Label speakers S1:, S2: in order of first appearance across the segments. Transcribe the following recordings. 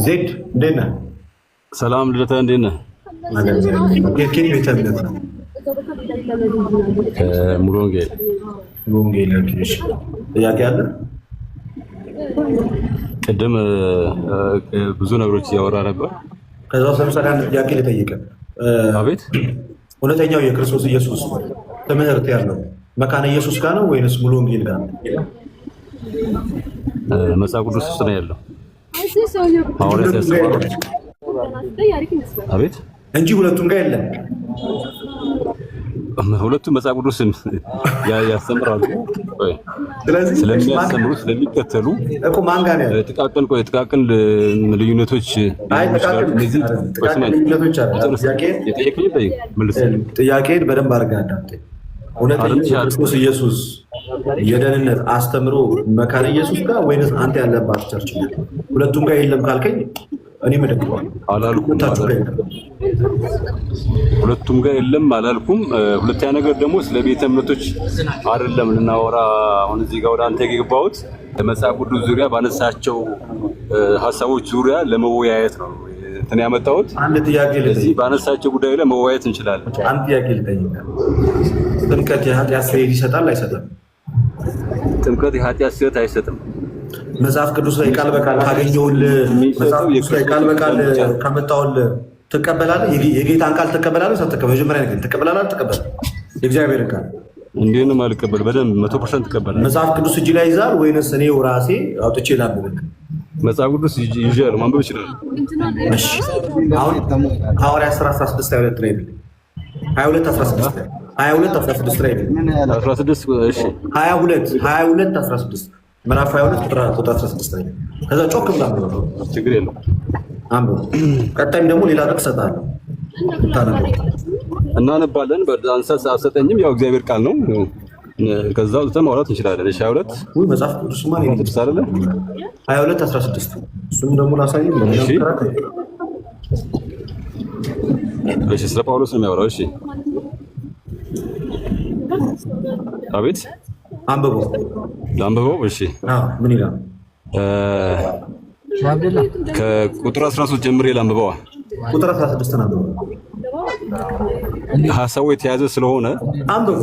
S1: ዜድ እንዴት ነህ?
S2: ሰላም ልደታ እንዴት ነህ?
S1: የኬት ቤተ እምነት ነው?
S2: ሙሉ ወንጌል።
S1: ሙሉ ወንጌል። እሺ ጥያቄ አለ?
S2: ቅድም ብዙ ነገሮች እያወራ ነበር።
S1: ከዛው ለምሳሌ አንድ ጥያቄ ልጠይቅህ።
S2: አቤት።
S1: እውነተኛው የክርስቶስ ኢየሱስ ትምህርት ያለው መካነ ኢየሱስ ጋር ነው ወይንስ ሙሉ ወንጌል ጋር ነው?
S2: መጽሐፍ ቅዱስ ውስጥ ነው ያለው። ሐዋርያት ያስተማሩት። አቤት
S1: እንጂ ሁለቱም ጋር የለም።
S2: ሁለቱም መጽሐፍ ቅዱስን ያስተምራሉ።
S1: ስለዚህ
S2: ስለሚያስተምሩ ስለሚከተሉ
S1: እኮ ማን ጋር ነው?
S2: ጥቃቅን ልዩነቶች
S1: ጥያቄን በደንብ አድርገህ አዳምጠኝ። እውነተኛው የክርስቶስ ኢየሱስ የደህንነት አስተምሮ መካነ ኢየሱስ ጋር ወይንስ አንተ ያለባት ቸርች? ሁለቱም ጋር የለም ካልከኝ እኔ መደግፈዋለሁ አላልኩም።
S2: ሁለቱም ጋር የለም አላልኩም። ሁለተኛ ነገር ደግሞ ስለ ቤተ እምነቶች አይደለም ልናወራ አሁን እዚህ ጋር ወደ አንተ የገባሁት በመጽሐፍ ቅዱስ ዙሪያ ባነሳቸው ሀሳቦች ዙሪያ ለመወያየት ነው እንትን ያመጣሁት።
S1: አንድ ጥያቄ
S2: ለዚህ ባነሳቸው ጉዳይ ላይ መወያየት እንችላለን።
S1: አንድ ጥያቄ ልጠይቅህ። ጥምቀት የኃጢአት ስርየት ይሰጣል አይሰጥም?
S2: ጥምቀት የኃጢአት ስርየት አይሰጥም።
S1: መጽሐፍ ቅዱስ ላይ ቃል በቃል ካገኘሁልህ መጽሐፍ ቅዱስ ላይ ቃል በቃል ካመጣሁልህ ትቀበላለህ? የጌታን ቃል ትቀበላለህ? ሳትቀበል መጀመሪያ ግን ትቀበላለህ አትቀበልም? የእግዚአብሔርን ቃል
S2: እንዴት ነው የማልቀበል? በደንብ 100% ትቀበላለህ።
S1: መጽሐፍ ቅዱስ እጅ ላይ ይዛል ወይንስ እኔው ራሴ አውጥቼ ላንብብልህ?
S2: መጽሐፍ ቅዱስ ይዤአለሁ፣ ማንበብ ይችላል።
S1: እሺ አሁን ሐዋርያት ሥራ 16:22 ላይ ነው። 22:16 ላይ 22:16 ላይ ነው።
S2: 16 እሺ
S1: 22:16 ምዕራፍ 22 ቁጥር 16 ላይ ከዛ ጮክ ብላ ነው።
S2: ችግር የለውም
S1: አንብብ። ቀጣይም ደግሞ ሌላ ጥቅስ እሰጥሃለሁ
S2: እናነባለን። በአንሳስ አሰጠኝም ያው እግዚአብሔር ቃል ነው። ከዛው ማውራት እንችላለን። እሺ 22
S1: ወይ መጽሐፍ ቅዱስ ማለት ነው
S2: አይደለ?
S1: 22:16 እሱም ደግሞ ላሳይህ ነው።
S2: እሺ ስለ ጳውሎስ ነው የሚያወራው። እሺ አቤት
S1: አንብበው
S2: አንብበው። እሺ
S1: ምን ይላል?
S2: ከቁጥር 13 ጀምሬ ላንብበዋ።
S1: ቁጥር 16 ነው።
S2: ሀሳቡ የተያዘ ስለሆነ
S1: አንብበው።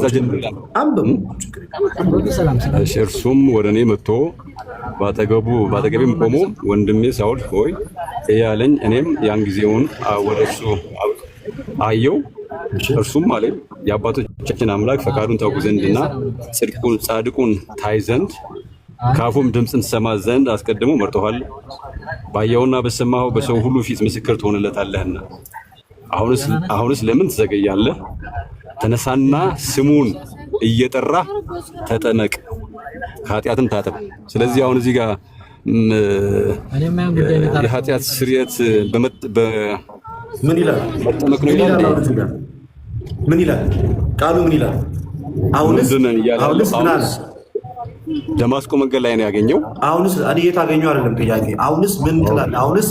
S2: እሺ እርሱም ወደ እኔ መጥቶ ባጠገቤም ቆሞ ወንድሜ ሳውል ሆይ እያለኝ፣ እኔም ያን ጊዜውን ወደ እርሱ አየው። እርሱም አለኝ የአባቶቻችን አምላክ ፈቃዱን ታውቁ ዘንድና ጻድቁን ታይ ዘንድ ከአፉም ድምፅን ትሰማ ዘንድ አስቀድሞ መርጦሃል። ባየውና በሰማኸው በሰው ሁሉ ፊት ምስክር ትሆንለታለህና አሁንስ ለምን ትዘገያለህ? ተነሳና ስሙን እየጠራ ተጠመቅ፣ ከኃጢአትም ታጠብ። ስለዚህ አሁን እዚህ ጋር የኃጢአት ስርየት
S1: ምን ይላል?
S2: መጠመቅ ነው ይላል።
S1: ምን ይላል ቃሉ? ምን ይላል? አሁንስ ምን አለ?
S2: ደማስቆ መንገድ ላይ ነው ያገኘው።
S1: አሁንስ እኔ የት አገኘው አይደለም ጥያቄ። አሁንስ ምን ትላለህ? አሁንስ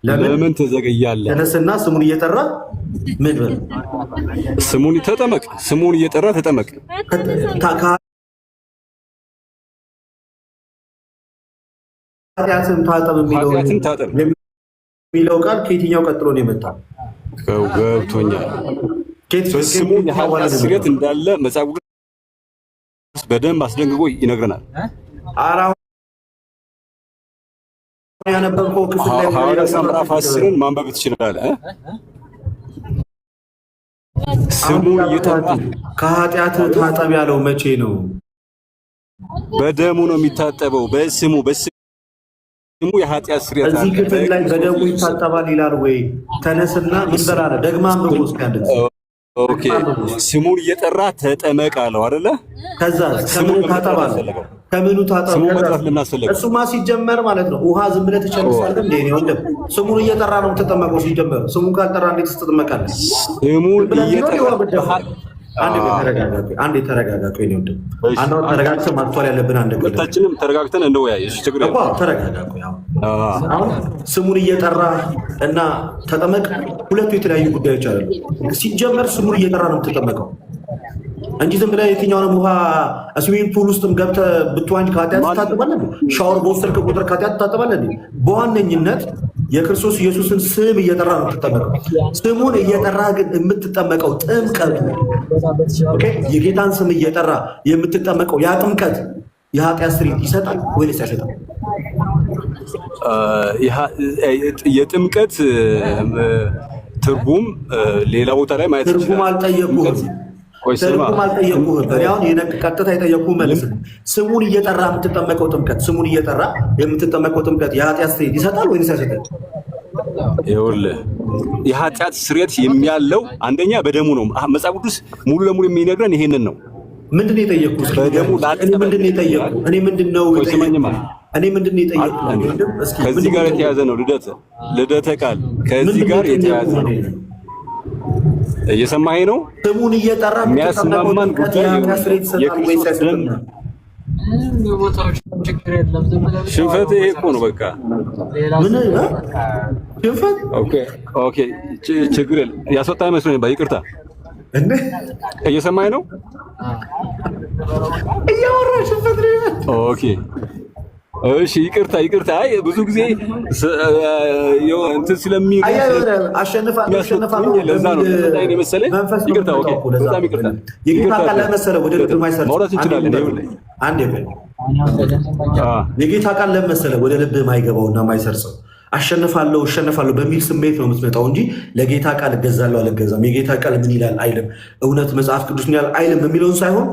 S2: ለምን ትዘገያለህ?
S1: ተነስና ስሙን እየጠራ ምን በል?
S2: ስሙን ተጠመቅ። ስሙን እየጠራ ተጠመቅ።
S1: ኃጢአትን ታጠብ የሚለው ቃል ከየትኛው ቀጥሎ ነው የመጣው?
S2: ገብቶኛል። ስሙን የኃጢአት ስርየት እንዳለ መጽሐፍ ቅዱስ በደንብ አስደንግጎ ይነግረናል።
S1: ያነበብከው ክፍል ላይ
S2: ሐዋርያት ምዕራፍ 10ን ማንበብ ትችላለህ። ስሙን እየጠራ
S1: ከኃጢአት ታጠብ ያለው መቼ ነው?
S2: በደሙ ነው የሚታጠበው። በስሙ የኃጢአት ስርየት
S1: እዚህ ክፍል ላይ በደሙ ይታጠባል ይላል ወይ? ተነስና ምን በላለ ደግማ አንብቦ እስካንደስ
S2: ኦኬ ስሙን እየጠራ ተጠመቅ አለው አይደለ?
S1: ከዛ ስሙን ታጠባል። ከምኑ ታጠብ? እሱማ ሲጀመር ማለት ነው ውሃ ዝም ብለህ ትጨርሳለህ እንዴ? ነው ወንድም ስሙን እየጠራ ነው የምትጠመቀው። ሲጀመር ስሙን ካልጠራ እንዴት ትጠመቃለህ?
S2: ስሙን እየጠራ
S1: አንዴ ተረጋጋ። ቆይ ነው ወንድም አንተ ተረጋግተህ ማጥቷል ያለብን አንድ ነገር
S2: ሁለታችንም ተረጋግተን እንወያይ። እሺ ችግር የለም።
S1: ተረጋጋ። ቆይ አሁን ስሙን እየጠራ እና ተጠመቅ ሁለቱ የተለያዩ ጉዳዮች አሉ። ሲጀመር ስሙን እየጠራ ነው የምትጠመቀው እንጂ ዝም ብለህ የትኛውንም ውሃ ስዊሚንግ ፑል ውስጥም ገብተህ ብትዋኝ ከኃጢአት ትታጠባለህ። ሻወር በወሰድክ ቁጥር ከኃጢአት ትታጠባለህ። በዋነኝነት የክርስቶስ ኢየሱስን ስም እየጠራ ነው የምትጠመቀው። ስሙን እየጠራ ግን የምትጠመቀው ጥምቀቱ የጌታን ስም እየጠራ የምትጠመቀው ያ ጥምቀት የኃጢአት ስርየት ይሰጣል ወይስ አይሰጥም?
S2: የጥምቀት ትርጉም ሌላ ቦታ ላይ ማየት ይችላል።
S1: ትርጉም አልጠየቁህም። እኔ አሁን ቀጥታ የጠየቁህ መልስ ስሙን እየጠራ የምትጠመቀው ጥምቀት ስሙን እየጠራ የምትጠመቀው ጥምቀት የኃጢአት ስርየት ይሰጣል ወይስ አይሰጥም?
S2: ይኸውልህ የኃጢአት ስርየት የሚያለው አንደኛ በደሙ ነው። መጽሐፍ ቅዱስ ሙሉ ለሙሉ የሚነግረን ይሄንን ነው።
S1: ምንድን ነው የጠየቁህ?
S2: በደሙ
S1: ምንድን ነው የጠየቁህ? እኔ ምንድን ነው የጠየቁህ?
S2: ከዚህ ጋር የተያዘ ነው። ልደተ ቃል ከዚህ ጋር የተያዘ ነው። እየሰማኸኝ ነው?
S1: ስሙን እየጠራ
S2: የሚያስማማን ጉዳይ የክርስቶስ ደም ሽንፈት ይሄ እኮ ነው። በቃ
S1: ምን ሽንፈት?
S2: ኦኬ ችግር የለም። ያስወጣኝ መስሎኝ ነበር። ይቅርታ። እየሰማኸኝ ነው?
S1: እያወራሁ ሽንፈት ነው።
S2: ኦኬ እሺ ይቅርታ። አይ ብዙ ጊዜ እንትን ስለሚል
S1: አሸንፋለሁ
S2: ለዛ ነው ተጣጣኝ ነው መሰለኝ። ይቅርታ። ኦኬ በጣም ይቅርታ።
S1: የጌታ ቃል ለመሰለ ወደ ልብ የማይሰርጽ
S2: ማውራት እንችላለን።
S1: የጌታ ቃል ለመሰለ ወደ ልብ የማይገባውና የማይሰርጸው እሸነፋለሁ በሚል ስሜት ነው የምትመጣው እንጂ ለጌታ ቃል እገዛለሁ አልገዛም፣ የጌታ ቃል ምን ይላል አይልም፣ እውነት መጽሐፍ ቅዱስ ምን ይላል አይልም የሚለውን ሳይሆን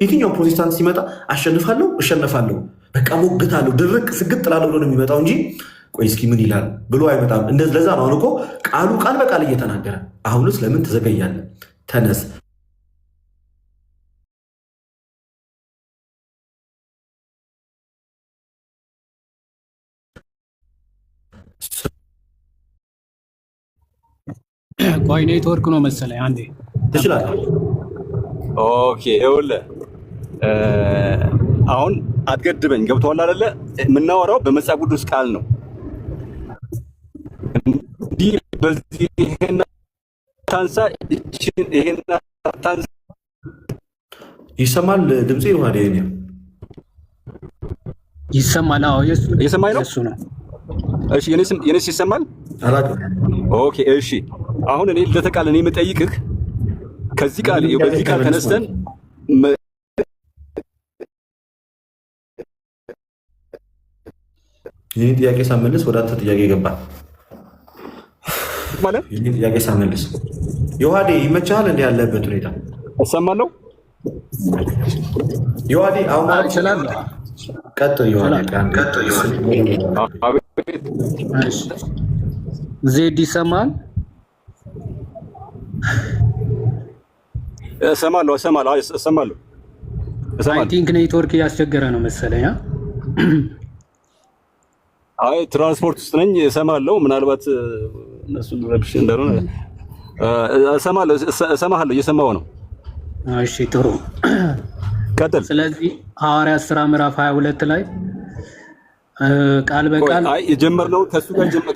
S1: የትኛው ፕሮቴስታንት ሲመጣ እሸነፋለሁ በቃ ሞግታለሁ ድርቅ ስግጥ ላለው ብሎ ነው የሚመጣው እንጂ ቆይ እስኪ ምን ይላል ብሎ አይመጣም። ለዛ ነው አሁን እኮ ቃል በቃል እየተናገረ አሁንስ ለምን ትዘገያለህ? ተነስ።
S3: ቆይ ኔትወርክ ነው መሰለኝ። አንዴ
S1: ትችላለህ።
S2: ኦኬ ይኸውልህ አሁን አትገድበኝ። ገብቶሃል አይደለ? የምናወራው በመጽሐፍ ቅዱስ ቃል ነው። እንዲህ በዚህ ይሄን ታንሳ ይሄን ታንሳ
S1: ይሰማል ድምጼ ይሆናል።
S3: ይሰማል። አዎ
S2: እየሰማኝ ነው።
S3: እሱ ነው።
S2: እሺ የኔስ ይሰማል?
S1: አላውቅም።
S2: ኦኬ እሺ አሁን እኔ ልደተ ቃል እኔ የምጠይቅህ ከዚህ ቃል በዚህ ቃል ተነስተን
S1: ይህን ጥያቄ ሳመልስ ወደ አንተ ጥያቄ ገባ
S2: ማለት
S1: ይህን ጥያቄ ሳመልስ ዮሐዴ ይመችሃል? እንዲህ ያለበት ሁኔታ
S2: እሰማለሁ።
S1: ዮሐዴ አሁን
S3: ይችላል።
S1: ቀጥል ዮሐዴ
S3: ዜድ ይሰማል?
S2: እሰማለሁ።
S3: አይ ቲንክ ኔትወርክ እያስቸገረ ነው መሰለኝ።
S2: አይ ትራንስፖርት ውስጥ ነኝ። እሰማለሁ። ምናልባት እነሱን ረብሽ እንደሆነ እሰማለሁ። እየሰማሁ ነው።
S3: እሺ ጥሩ
S2: ቀጥል።
S3: ስለዚህ ሐዋርያት ሥራ ምዕራፍ 22 ላይ ቃል በቃል
S2: አይ የጀመርነው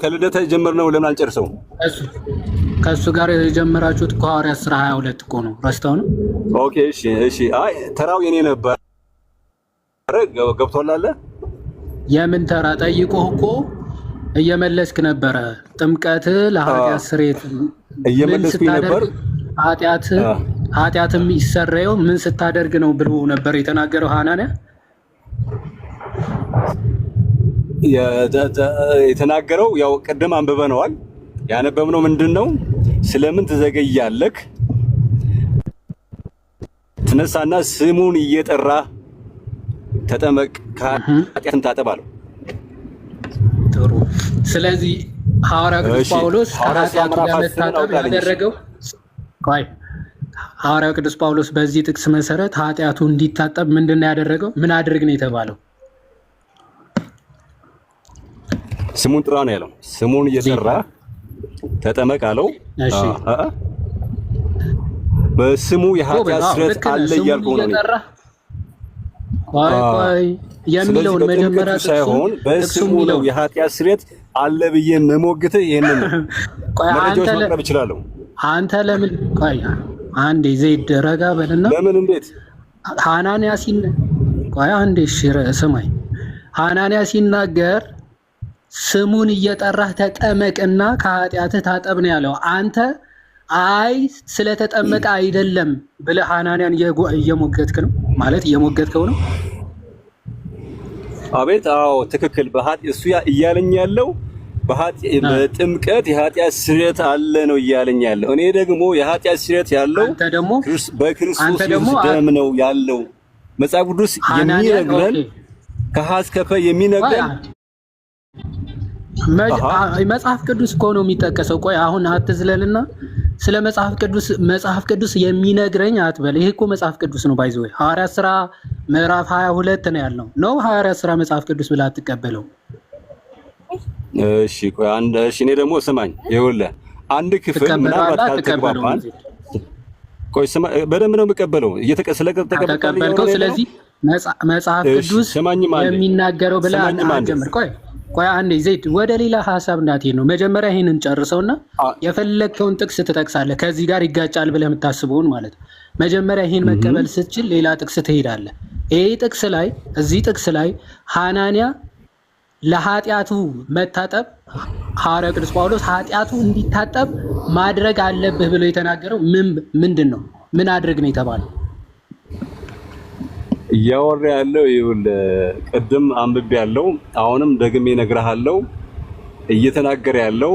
S2: ከልደታ የጀመርነው ለምን አልጨርሰውም?
S3: ከእሱ ጋር የጀመራችሁት ሐዋርያት ሥራ 22 እኮ ነው። ረስተው ነው?
S2: ኦኬ እሺ። አይ ተራው የኔ ነበር። ገብቶሃል አለ
S3: የምን ተራ ጠይቆህ እኮ እየመለስክ ነበረ። ጥምቀት ለኃጢአት ስርየት
S2: እየመለስኩ ነበር።
S3: ኃጢአትም ይሰረየው ምን ስታደርግ ነው ብሎ ነበር የተናገረው ሐናንያ።
S2: የተናገረው ያው ቅድም አንብበነዋል። ያነበብነው ምንድነው? ስለምን ትዘገያለህ? ትነሳና ስሙን እየጠራ ተጠመቅ ከኃጢአትም ታጠብ አለው።
S3: ጥሩ። ስለዚህ ሐዋርያው ቅዱስ ጳውሎስ ከኃጢአቱ ለመታጠብ ያደረገው ሐዋርያው ቅዱስ ጳውሎስ በዚህ ጥቅስ መሰረት ኃጢአቱ እንዲታጠብ ምንድነው ያደረገው? ምን አድርግ ነው የተባለው?
S2: ስሙን ጥራ ነው ያለው። ስሙን እየጠራ ተጠመቅ አለው።
S3: እሺ
S2: በስሙ የኃጢአት ስርየት አለ እያልኩ ነው።
S3: ቆይ የሚለውን መጀመሪያ
S2: ሳይሆን በስሙ ነው የኃጢአት ስርየት አለ ብዬ መሞግትህ ይሄንን ነው። መረጃዎች ማቅረብ እችላለሁ።
S3: አንተ ለምን አንዴ ዘይድ ረጋ በልና
S2: ለምን እንዴት
S3: ሐናንያ ስማኝ። ሐናንያ ሲናገር ስሙን እየጠራህ ተጠመቅና ከኃጢአትህ ታጠብ ነው ያለው። አንተ አይ ስለተጠመቀ አይደለም ብለህ ሐናንያን እየሞገትክ ነው ማለት እየሞገትከው ነው።
S2: አቤት፣ አዎ ትክክል። እሱ እያለኝ ያለው በጥምቀት የኃጢአት ስርየት አለ ነው እያለኝ ያለው። እኔ ደግሞ የኃጢአት ስርየት ያለው በክርስቶስ ኢየሱስ ደም ነው ያለው። መጽሐፍ ቅዱስ የሚነግረን ከሐስከፈ የሚነግረን
S3: መጽሐፍ ቅዱስ እኮ ነው የሚጠቀሰው። ቆይ አሁን አትዝለልና ስለ መጽሐፍ ቅዱስ የሚነግረኝ አትበል። ይሄ እኮ መጽሐፍ ቅዱስ ነው። ባይዘው ሐዋርያት ሥራ ምዕራፍ 22 ነው ያለው ነው። ሐዋርያት ሥራ መጽሐፍ ቅዱስ ብላ አትቀበለው።
S2: እሺ ቆይ እኔ ደግሞ ስማኝ፣ ይኸውልህ አንድ ክፍል ምናልባት ካልተግባባን፣ ቆይ በደንብ ነው የምቀበለው ስለተቀበልከው። ስለዚህ
S3: መጽሐፍ ቅዱስ የሚናገረው ብለህ አንጀምር። ቆይ አንዴ ዘይድ፣ ወደ ሌላ ሐሳብ እንዳትሄድ ነው። መጀመሪያ ይሄንን ጨርሰውና የፈለግከውን ጥቅስ ትጠቅሳለህ፣ ከዚህ ጋር ይጋጫል ብለህ የምታስበውን ማለት ነው። መጀመሪያ ይሄን መቀበል ስትችል ሌላ ጥቅስ ትሄዳለህ። እዚህ ጥቅስ ላይ ሐናንያ ለኃጢአቱ መታጠብ ሐዋርያው ቅዱስ ጳውሎስ ኃጢአቱ እንዲታጠብ ማድረግ አለብህ ብሎ የተናገረው ምንድን ነው? ምን አድርግ ነው የተባለው?
S2: እያወራ ያለው ይኸውልህ፣ ቅድም አንብቤ ያለው አሁንም ደግሜ እነግርሃለሁ። እየተናገረ ያለው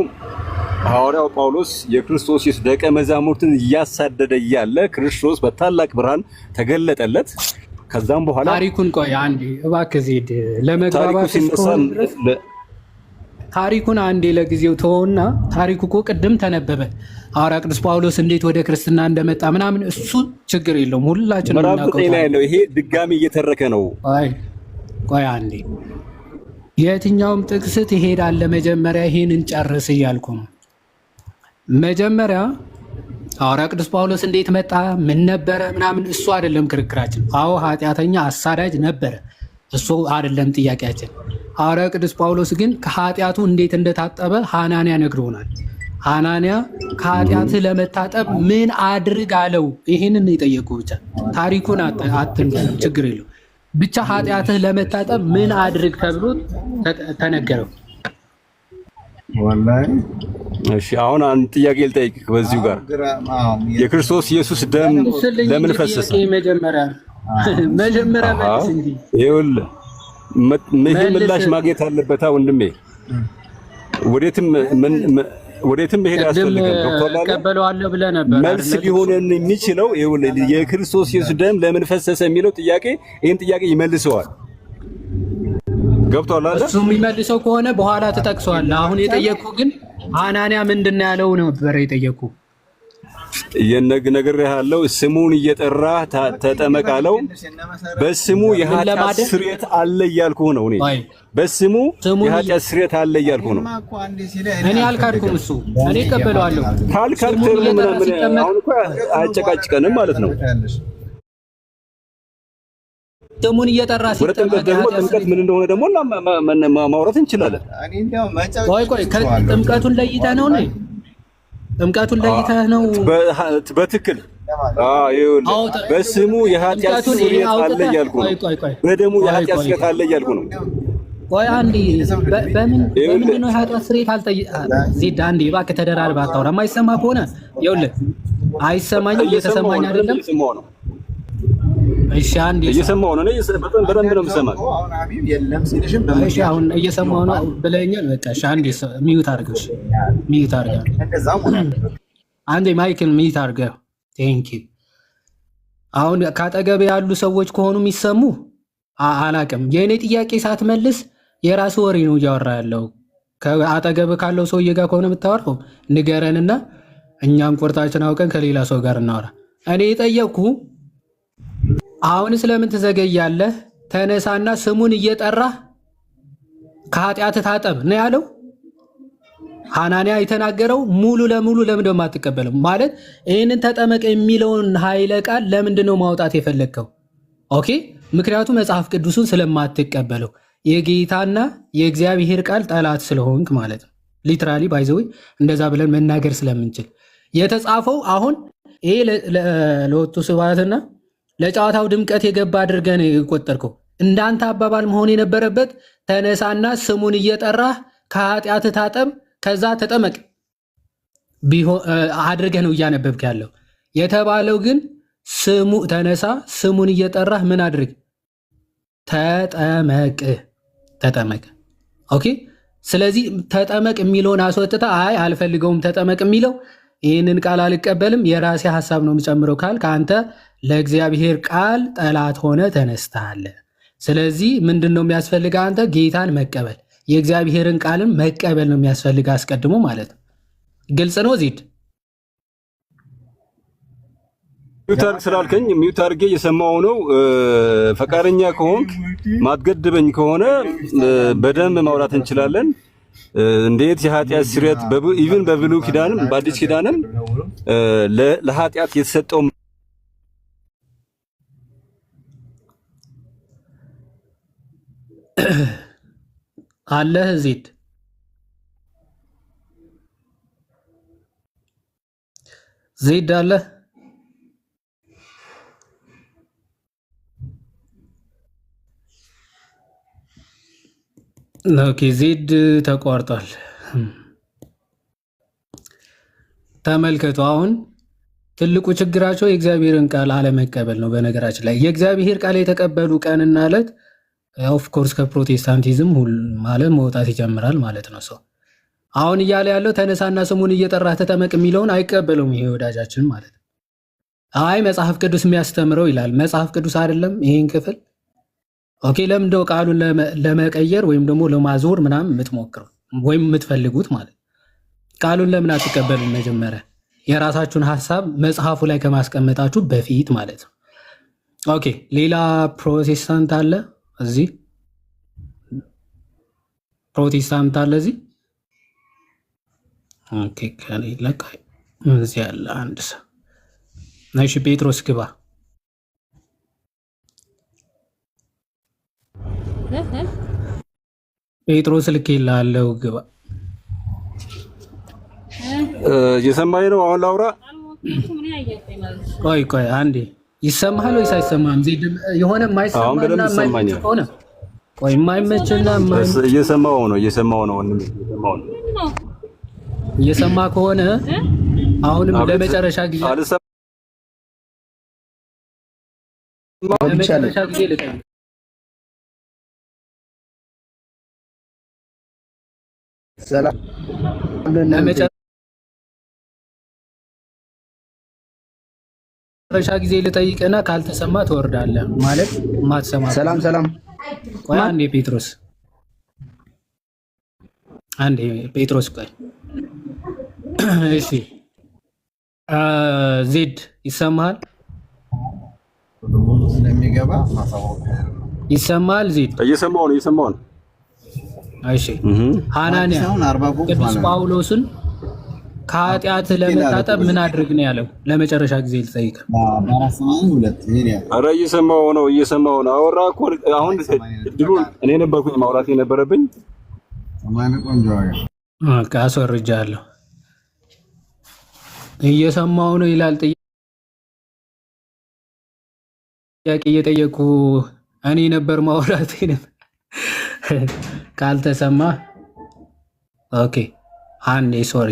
S2: ሐዋርያው ጳውሎስ የክርስቶስ ኢየሱስ ደቀ መዛሙርትን እያሳደደ እያለ ክርስቶስ በታላቅ ብርሃን ተገለጠለት። ከዛም በኋላ
S3: ታሪኩን ቆይ አንዴ እባክህ ዜድ፣ ለመግባባት ድረስ ታሪኩን አንዴ ለጊዜው ተወውና፣ ታሪኩ እኮ ቅድም ተነበበ። ሐዋርያ ቅዱስ ጳውሎስ እንዴት ወደ ክርስትና እንደመጣ ምናምን እሱ ችግር የለውም፣ ሁላችንም እናውቀው
S2: ያለው። ይሄ ድጋሚ እየተረከ ነው።
S3: ቆይ አንዴ የትኛውም ጥቅስ ትሄዳለህ? መጀመሪያ ይሄን እንጨርስ እያልኩ ነው። መጀመሪያ ሐዋርያ ቅዱስ ጳውሎስ እንዴት መጣ፣ ምን ነበረ ምናምን እሱ አይደለም ክርክራችን። አዎ ኃጢአተኛ አሳዳጅ ነበረ፣ እሱ አይደለም ጥያቄያችን። ሐዋርያ ቅዱስ ጳውሎስ ግን ከኃጢአቱ እንዴት እንደታጠበ ሐናንያ ነግሮናል። ሐናንያ ከኃጢአትህ ለመታጠብ ምን አድርግ አለው? ይህንን የጠየቁ ብቻ ታሪኩን አትንገረም፣ ችግር የለው። ብቻ ኃጢአትህ ለመታጠብ ምን አድርግ ተብሎ ተነገረው።
S2: እሺ አሁን አንድ ጥያቄ ልጠይቅህ በዚሁ ጋር የክርስቶስ ኢየሱስ ደም ለምን ፈሰሰ?
S3: መጀመሪያ መልስ እንጂ
S2: ይኸውልህ ይሄ ምላሽ ማግኘት አለበት ወንድሜ። ወዴትም መሄድ አያስፈልግም።
S3: ተቀበለዋለሁ ብለህ ነበር።
S2: መልስ ሊሆነን የሚችለው ይኸውልህ የክርስቶስ ኢየሱስ ደም ለምን ፈሰሰ የሚለው ጥያቄ ይሄን ጥያቄ ይመልሰዋል። ገብቷል አይደል?
S3: እሱ የሚመልሰው ከሆነ በኋላ ትጠቅሰዋለህ። አሁን የጠየቁ ግን ሐናንያ ምንድነው ያለው ነበር የጠየቁ።
S2: ነገር ያለው ስሙን እየጠራ ተጠመቃለው። በስሙ የኃጢአት ስርየት አለ እያልኩ ነው። በስሙ የኃጢአት ስርየት አለ እያልኩ ነው።
S3: እኔ አልካድኩም። እሱ እኔ እቀበለዋለሁ።
S2: ካልካድክ አሁን እኮ አያጨቃጭቀንም ማለት ነው።
S3: ስሙን እየጠራ
S2: ሲጠመቅ ደግሞ ጥምቀት ምን እንደሆነ ደግሞ ማውራት እንችላለን።
S3: ቆይ ጥምቀቱን ለይተህ ነው ነው ጥምቀቱን ለይተህ ነው
S2: በትክክል በስሙ የኃጢአት ስርየት አለ እያልኩ ነው። በደሙ የኃጢአት ስርየት አለ እያልኩ ነው።
S3: ቆይ አንዴ በምንድን ነው የኃጢአት ስርየት ዜድ አንዴ እባክህ ተደራርበህ አታውራ። የማይሰማ ከሆነ ይኸውልህ አይሰማኝም፣ እየተሰማኝ አይደለም። እሺ አንዴ
S2: እየሰማሁ ነው። በደንብ ነው የምሰማህ።
S3: እሺ አሁን እየሰማሁ ነው ብለኸኛል። በቃ እሺ አንዴ ሚዩት አድርገው። ሚዩት አድርገው አንዴ ማይክን ሚዩት አድርገው። ቴንክ ዩ። አሁን ካጠገብ ያሉ ሰዎች ከሆኑ የሚሰሙ አላቅም። የእኔ ጥያቄ ሳትመልስ የራስ ወሬ ነው እያወራ ያለው። ከአጠገብ ካለው ሰውዬ ጋር ከሆነ የምታወራው ንገረንና እኛም ቁርጣችን አውቀን ከሌላ ሰው ጋር እናወራ። እኔ የጠየቅኩ አሁን ስለምን ትዘገያለህ? ተነሳና ስሙን እየጠራህ ከኃጢአት ታጠብ ነው ያለው ሐናንያ የተናገረው። ሙሉ ለሙሉ ለምንድነው የማትቀበለው? ማለት ይህንን ተጠመቅ የሚለውን ኃይለ ቃል ለምንድነው ማውጣት የፈለግከው? ኦኬ፣ ምክንያቱም መጽሐፍ ቅዱሱን ስለማትቀበለው የጌታና የእግዚአብሔር ቃል ጠላት ስለሆንክ ማለት ነው። ሊትራሊ ባይዘው እንደዛ ብለን መናገር ስለምንችል የተጻፈው አሁን ይሄ ለወጡ ስብሐትና ለጨዋታው ድምቀት የገባ አድርገን የቆጠርከው እንዳንተ አባባል መሆን የነበረበት ተነሳና ስሙን እየጠራህ ከኃጢአት ታጠብ ከዛ ተጠመቅ አድርገህ ነው እያነበብክ ያለው የተባለው። ግን ስሙ ተነሳ፣ ስሙን እየጠራህ ምን አድርግ? ተጠመቅ። ኦኬ። ስለዚህ ተጠመቅ የሚለውን አስወጥታ አይ አልፈልገውም ተጠመቅ የሚለው ይህንን ቃል አልቀበልም የራሴ ሀሳብ ነው የምጨምረው ካልክ አንተ ለእግዚአብሔር ቃል ጠላት ሆነ ተነስተሃል። ስለዚህ ምንድን ነው የሚያስፈልግ? አንተ ጌታን መቀበል የእግዚአብሔርን ቃልን መቀበል ነው የሚያስፈልግ አስቀድሞ ማለት ነው። ግልጽ ነው ዚድ?
S2: ሚውታር ስላልከኝ ሚውት አድርጌ እየሰማሁ ነው። ፈቃደኛ ከሆንክ ማትገድበኝ ከሆነ በደንብ ማውራት እንችላለን። እንዴት የኃጢአት ስርየት ኢቭን በብሉይ ኪዳንም በአዲስ ኪዳንም ለኃጢአት የተሰጠው
S3: አለህ ዚድ አለህ? ኦኬ ዜድ ተቋርጧል። ተመልከቱ። አሁን ትልቁ ችግራቸው የእግዚአብሔርን ቃል አለመቀበል ነው። በነገራችን ላይ የእግዚአብሔር ቃል የተቀበሉ ቀንና ዕለት ኦፍኮርስ ከፕሮቴስታንቲዝም ማለት መውጣት ይጀምራል ማለት ነው። ሰው አሁን እያለ ያለው ተነሳና ስሙን እየጠራህ ተጠመቅ የሚለውን አይቀበለውም ይሄ ወዳጃችን ማለት ነው። አይ መጽሐፍ ቅዱስ የሚያስተምረው ይላል። መጽሐፍ ቅዱስ አይደለም ይሄን ክፍል ኦኬ። ለምንድነው ቃሉን ለመቀየር ወይም ደግሞ ለማዞር ምናምን የምትሞክረው ወይም የምትፈልጉት ማለት ቃሉን ለምን አትቀበሉም? መጀመሪያ የራሳችሁን ሀሳብ መጽሐፉ ላይ ከማስቀመጣችሁ በፊት ማለት ነው። ኦኬ ሌላ ፕሮቴስታንት አለ እዚህ? ፕሮቴስታንት አለ እዚህ? ኦኬ ከሌለ እዚህ ያለ አንድ ሰው እሺ፣ ጴጥሮስ ግባ። ጴጥሮስ ልኬልሃለሁ ግባ።
S2: እየሰማኝ ነው? አሁን ላውራ?
S3: ቆይ አንዴ ይሰማሃል ወይስ አይሰማህም? የሆነ የማይሰማና የማይመች ከሆነ ቆይ የማይመችና
S2: እየሰማሁ ነው ወንድሜ፣
S3: እየሰማ ከሆነ አሁንም ለመጨረሻ ጊዜ ልጠይቅ። ለመጨረሻ ጊዜ ልጠይቅና ካልተሰማ ትወርዳለህ ማለት ማትሰማ።
S4: ሰላም
S3: ቆይ አንዴ ጴጥሮስ ቆይ እሺ ዜድ ይሰማሃል?
S4: ስለሚገባ
S3: ይሰማሃል? ዜድ
S2: እየሰማሁ ነው።
S3: እሺ ሐናንያ ቅዱስ ጳውሎስን ከኃጢአት ለመታጠብ ምን አድርግ ነው ያለው? ለመጨረሻ ጊዜ ልጠይቅ።
S2: ኧረ እየሰማሁ ነው። አወራ እኮ አሁን ድሉ እኔ ነበርኩኝ ማውራት የነበረብኝ።
S3: አስወርጃለሁ። እየሰማሁ ነው ይላል። ጥያቄ እየጠየቁ እኔ ነበር ማውራት ካልተሰማ ኦኬ አንዴ ሶሪ።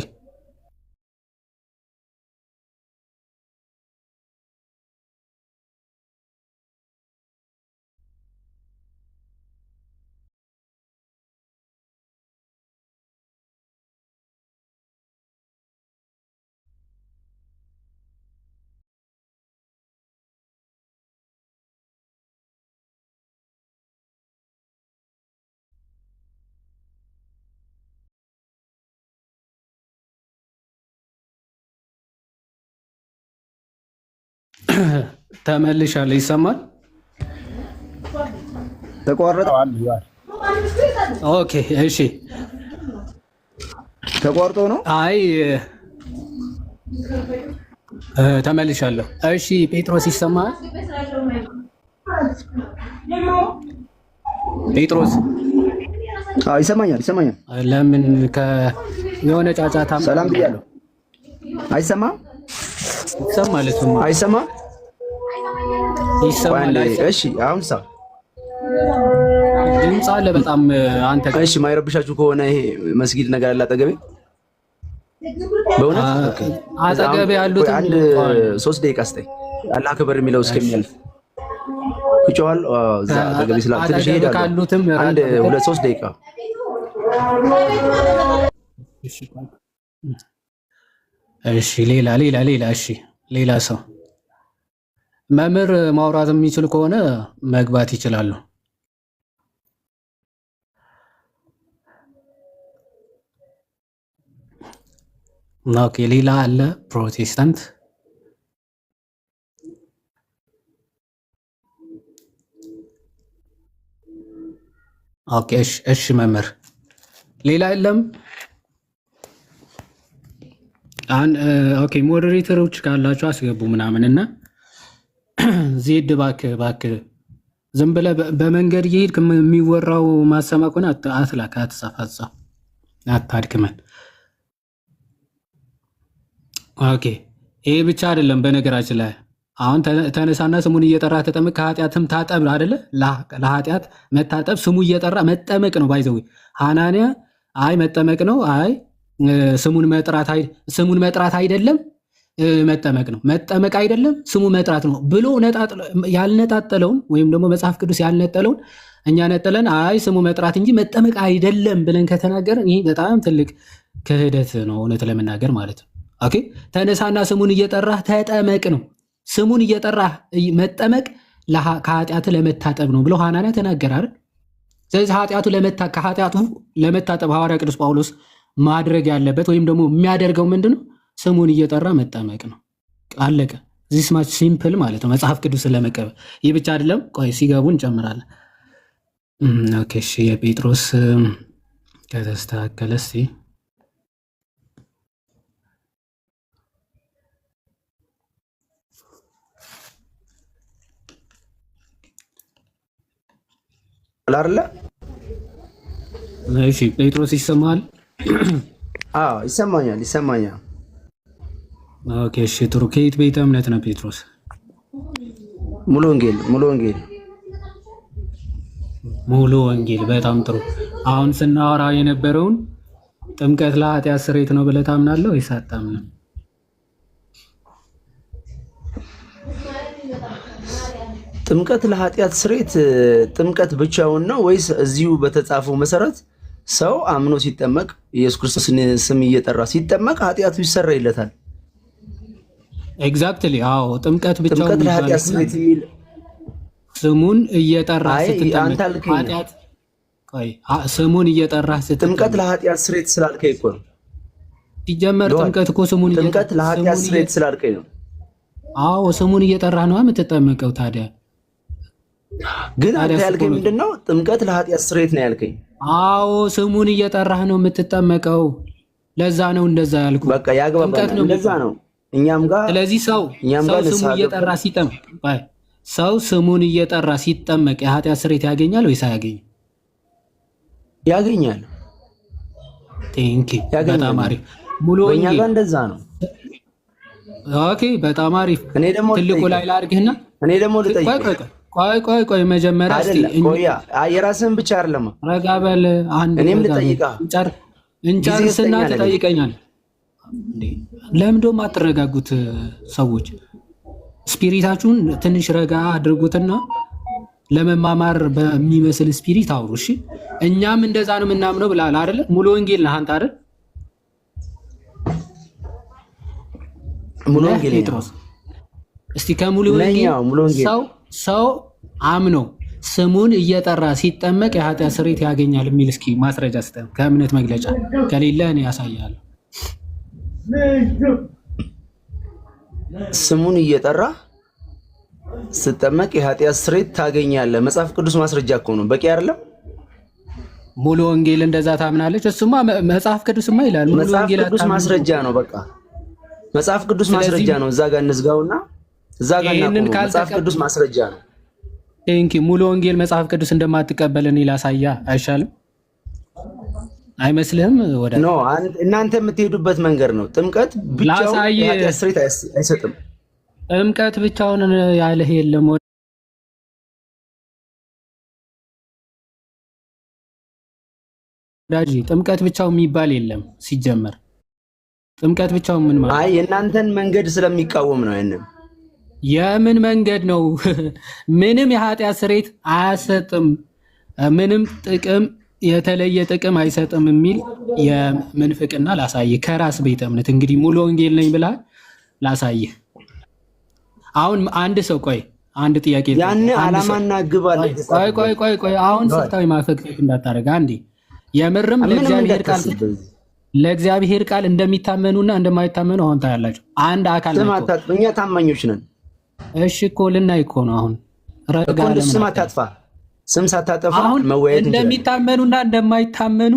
S3: ተመልሻለሁ። ይሰማል?
S4: ተቋረጠ።
S3: ኦኬ እሺ፣
S4: ተቋርጦ ነው።
S3: አይ ተመልሻለሁ። እሺ ጴጥሮስ ይሰማል? ጴጥሮስ
S4: ይሰማኛል።
S3: ለምን የሆነ ጫጫታ
S4: ሰላም ብያለሁ። አይሰማም?
S3: ይሰማል?
S4: አይሰማም?
S3: ይሰማል?
S4: እሺ አሁን
S3: ድምፅ አለ በጣም አንተ ጋር።
S4: እሺ ማይረብሻችሁ ከሆነ ይሄ መስጊድ ነገር አለ አጠገቤ በእውነት
S3: አጠገቤ ያሉት
S4: አንድ 3 ደቂቃ ስጠኝ። አላህ አክበር የሚለው እስከሚያልፍ ይጮሃል። እዛ አጠገቤ ስላ ትንሽ ይሄዳል። አንድ 2-3 ደቂቃ
S3: እሺ። ሌላ እሺ፣ ሌላ ሰው መምህር ማውራት የሚችል ከሆነ መግባት ይችላሉ። ኦኬ፣ ሌላ አለ ፕሮቴስታንት። ኦኬ፣ እሺ መምህር ሌላ የለም። ኦኬ፣ ሞዴሬተሮች ካላችሁ አስገቡ ምናምን እና ዜድ እባክህ ዝም ብለህ በመንገድ እየሄድክ የሚወራው ማሰማ ከሆነ አትላክ፣ አትጻፋጻ፣ አታድክመን። ኦኬ፣ ይሄ ብቻ አይደለም። በነገራችን ላይ አሁን ተነሳና ስሙን እየጠራ ተጠመቅ፣ ከኃጢአትም ታጠብ አይደለ? ለኃጢአት መታጠብ ስሙ እየጠራ መጠመቅ ነው። ባይዘው ሐናንያ አይ መጠመቅ ነው፣ አይ ስሙን መጥራት አይደለም መጠመቅ ነው፣ መጠመቅ አይደለም ስሙ መጥራት ነው ብሎ ያልነጣጠለውን ወይም ደግሞ መጽሐፍ ቅዱስ ያልነጠለውን እኛ ነጠለን አይ ስሙ መጥራት እንጂ መጠመቅ አይደለም ብለን ከተናገረን ይህ በጣም ትልቅ ክህደት ነው፣ እውነት ለመናገር ማለት ነው። ኦኬ፣ ተነሳና ስሙን እየጠራህ ተጠመቅ ነው። ስሙን እየጠራህ መጠመቅ ከኃጢአት ለመታጠብ ነው ብሎ ሐናንያ ተናገረ አይደል? ስለዚህ ከኃጢአቱ ለመታጠብ ሐዋርያ ቅዱስ ጳውሎስ ማድረግ ያለበት ወይም ደግሞ የሚያደርገው ምንድን ነው? ስሙን እየጠራ መጠመቅ ነው። አለቀ። ዚስ ማች ሲምፕል ማለት ነው መጽሐፍ ቅዱስን ለመቀበል። ይህ ብቻ አይደለም። ቆይ ሲገቡ እንጨምራለን። ኦኬ፣ እሺ የጴጥሮስ ከተስተካከለ እስቲ
S4: አላርለ
S3: እሺ ጴጥሮስ ይሰማል?
S4: አዎ ይሰማኛል።
S3: ኦኬ፣ እሺ ጥሩ። ከየት ቤተ እምነት ነው ጴጥሮስ?
S4: ሙሉ ወንጌል። በጣም ጥሩ። አሁን ስናወራ የነበረውን ጥምቀት ለኃጢአት ስርየት ነው ብለህ ታምናለህ ወይስ አታምንም? ጥምቀት ለኃጢአት ስርየት ጥምቀት ብቻውን ነው ወይስ እዚሁ በተጻፈው መሰረት ሰው አምኖ ሲጠመቅ ኢየሱስ ክርስቶስን ስም እየጠራ ሲጠመቅ ኃጢአቱ ይሰረይለታል?
S3: ኤግዛክትሊ። አዎ ጥምቀት ብቻውን
S4: ጥምቀት ለኃጢአት ስርየት የሚል
S3: ስሙን እየጠራ ስትጠመቅ ኃጢአት ስሙን እየጠራ ስትጠመቅ
S4: ጥምቀት ለኃጢአት ስርየት ስላልከኝ እኮ ነው።
S3: ሲጀመር ጥምቀት እኮ
S4: ጥምቀት ለኃጢአት ስርየት ስላልከኝ ነው።
S3: አዎ ስሙን እየጠራ ነው የምትጠመቀው። ታዲያ
S4: ግን አንተ ያልከኝ ምንድነው? ጥምቀት ለኃጢአት ስርየት ነው ያልከኝ።
S3: አዎ ስሙን እየጠራህ ነው የምትጠመቀው። ለዛ ነው እንደዛ ያልኩ።
S4: በቃ ያግባባል። እንደዛ ነው እኛም ጋር።
S3: ስለዚህ ሰው ስሙን እየጠራ ሲጠመቅ ስሙን እየጠራ ሲጠመቅ የኃጢአት ስርየት ያገኛል ወይስ አያገኝም?
S4: ያገኛል።
S3: ቴንኪ። በጣም አሪፍ። ሙሉ
S4: በእኛ ጋር እንደዛ ነው።
S3: ኦኬ በጣም አሪፍ። ትልቁ ላይ ላድርግህና
S4: እኔ ደግሞ ልጠይቅህ።
S3: ቆይ መጀመሪያ እስቲ
S4: የራስህን ብቻ አይደለም
S3: ረጋ በል።
S4: እኔም ልጠይቅህ።
S3: እንጨርስና ትጠይቀኛለህ። ለምን ደሞ አትረጋጉት ሰዎች? ስፒሪታችሁን ትንሽ ረጋ አድርጉትና ለመማማር በሚመስል ስፒሪት አውሩ። እሺ እኛም እንደዛ ነው የምናምነው ብላል አይደል? ሙሉ ወንጌል ነህ አንተ አይደል?
S4: ሙሉ ወንጌል
S3: ጴጥሮስ። እስቲ ከሙሉ ወንጌል ሰው አምኖ ስሙን እየጠራ ሲጠመቅ የኃጢአት ስርየት ያገኛል የሚል እስኪ ማስረጃ ስጠን፣ ከእምነት መግለጫ ከሌለ እኔ ያሳያለሁ።
S4: ስሙን እየጠራ ስትጠመቅ የኃጢአት ስርየት ታገኛለህ። መጽሐፍ ቅዱስ ማስረጃ እኮ ነው። በቂ አይደለም?
S3: ሙሉ ወንጌል እንደዛ ታምናለች? እሱማ መጽሐፍ ቅዱስማ ይላል።
S4: መጽሐፍ ቅዱስ ማስረጃ ነው። በቃ መጽሐፍ ቅዱስ ማስረጃ ነው። እዛ ጋር እንዝጋውና እዛ ጋር መጽሐፍ ቅዱስ ማስረጃ ነው።
S3: ሙሉ ወንጌል መጽሐፍ ቅዱስ እንደማትቀበልን ላሳያ አይሻልም? አይመስልህም? ወደ
S4: እናንተ የምትሄዱበት መንገድ ነው። ጥምቀት ብቻውን የኃጢአት ስርየት አይሰጥም።
S3: ጥምቀት ብቻውን ያለህ የለም። ወዳጅ ጥምቀት ብቻው የሚባል የለም ሲጀመር። ጥምቀት ብቻው ምን ማለት?
S4: አይ የእናንተን መንገድ ስለሚቃወም ነው። ያንን
S3: የምን መንገድ ነው? ምንም የኃጢአት ስርየት አያሰጥም፣ ምንም ጥቅም የተለየ ጥቅም አይሰጥም የሚል የምንፍቅና ላሳይህ ከራስ ቤተ እምነት። እንግዲህ ሙሉ ወንጌል ነኝ ብላ ላሳይህ። አሁን አንድ ሰው ቆይ አንድ ጥያቄ
S4: ያን ዓላማና ግብ አለ።
S3: ቆይ አሁን ስልታዊ ማፈቅፈቅ እንዳታረጋ አንዴ። የምርም ለእግዚአብሔር ቃል እንደሚታመኑና እንደማይታመኑ አሁን ታያላችሁ። አንድ አካል ነው።
S4: እኛ ታማኞች ነን።
S3: እሺ እኮ ልናይ እኮ ነው አሁን። ረጋ
S4: ስም አታጥፋ። ስም ሳታጠፋ መወያየት
S3: እንደሚታመኑና እንደማይታመኑ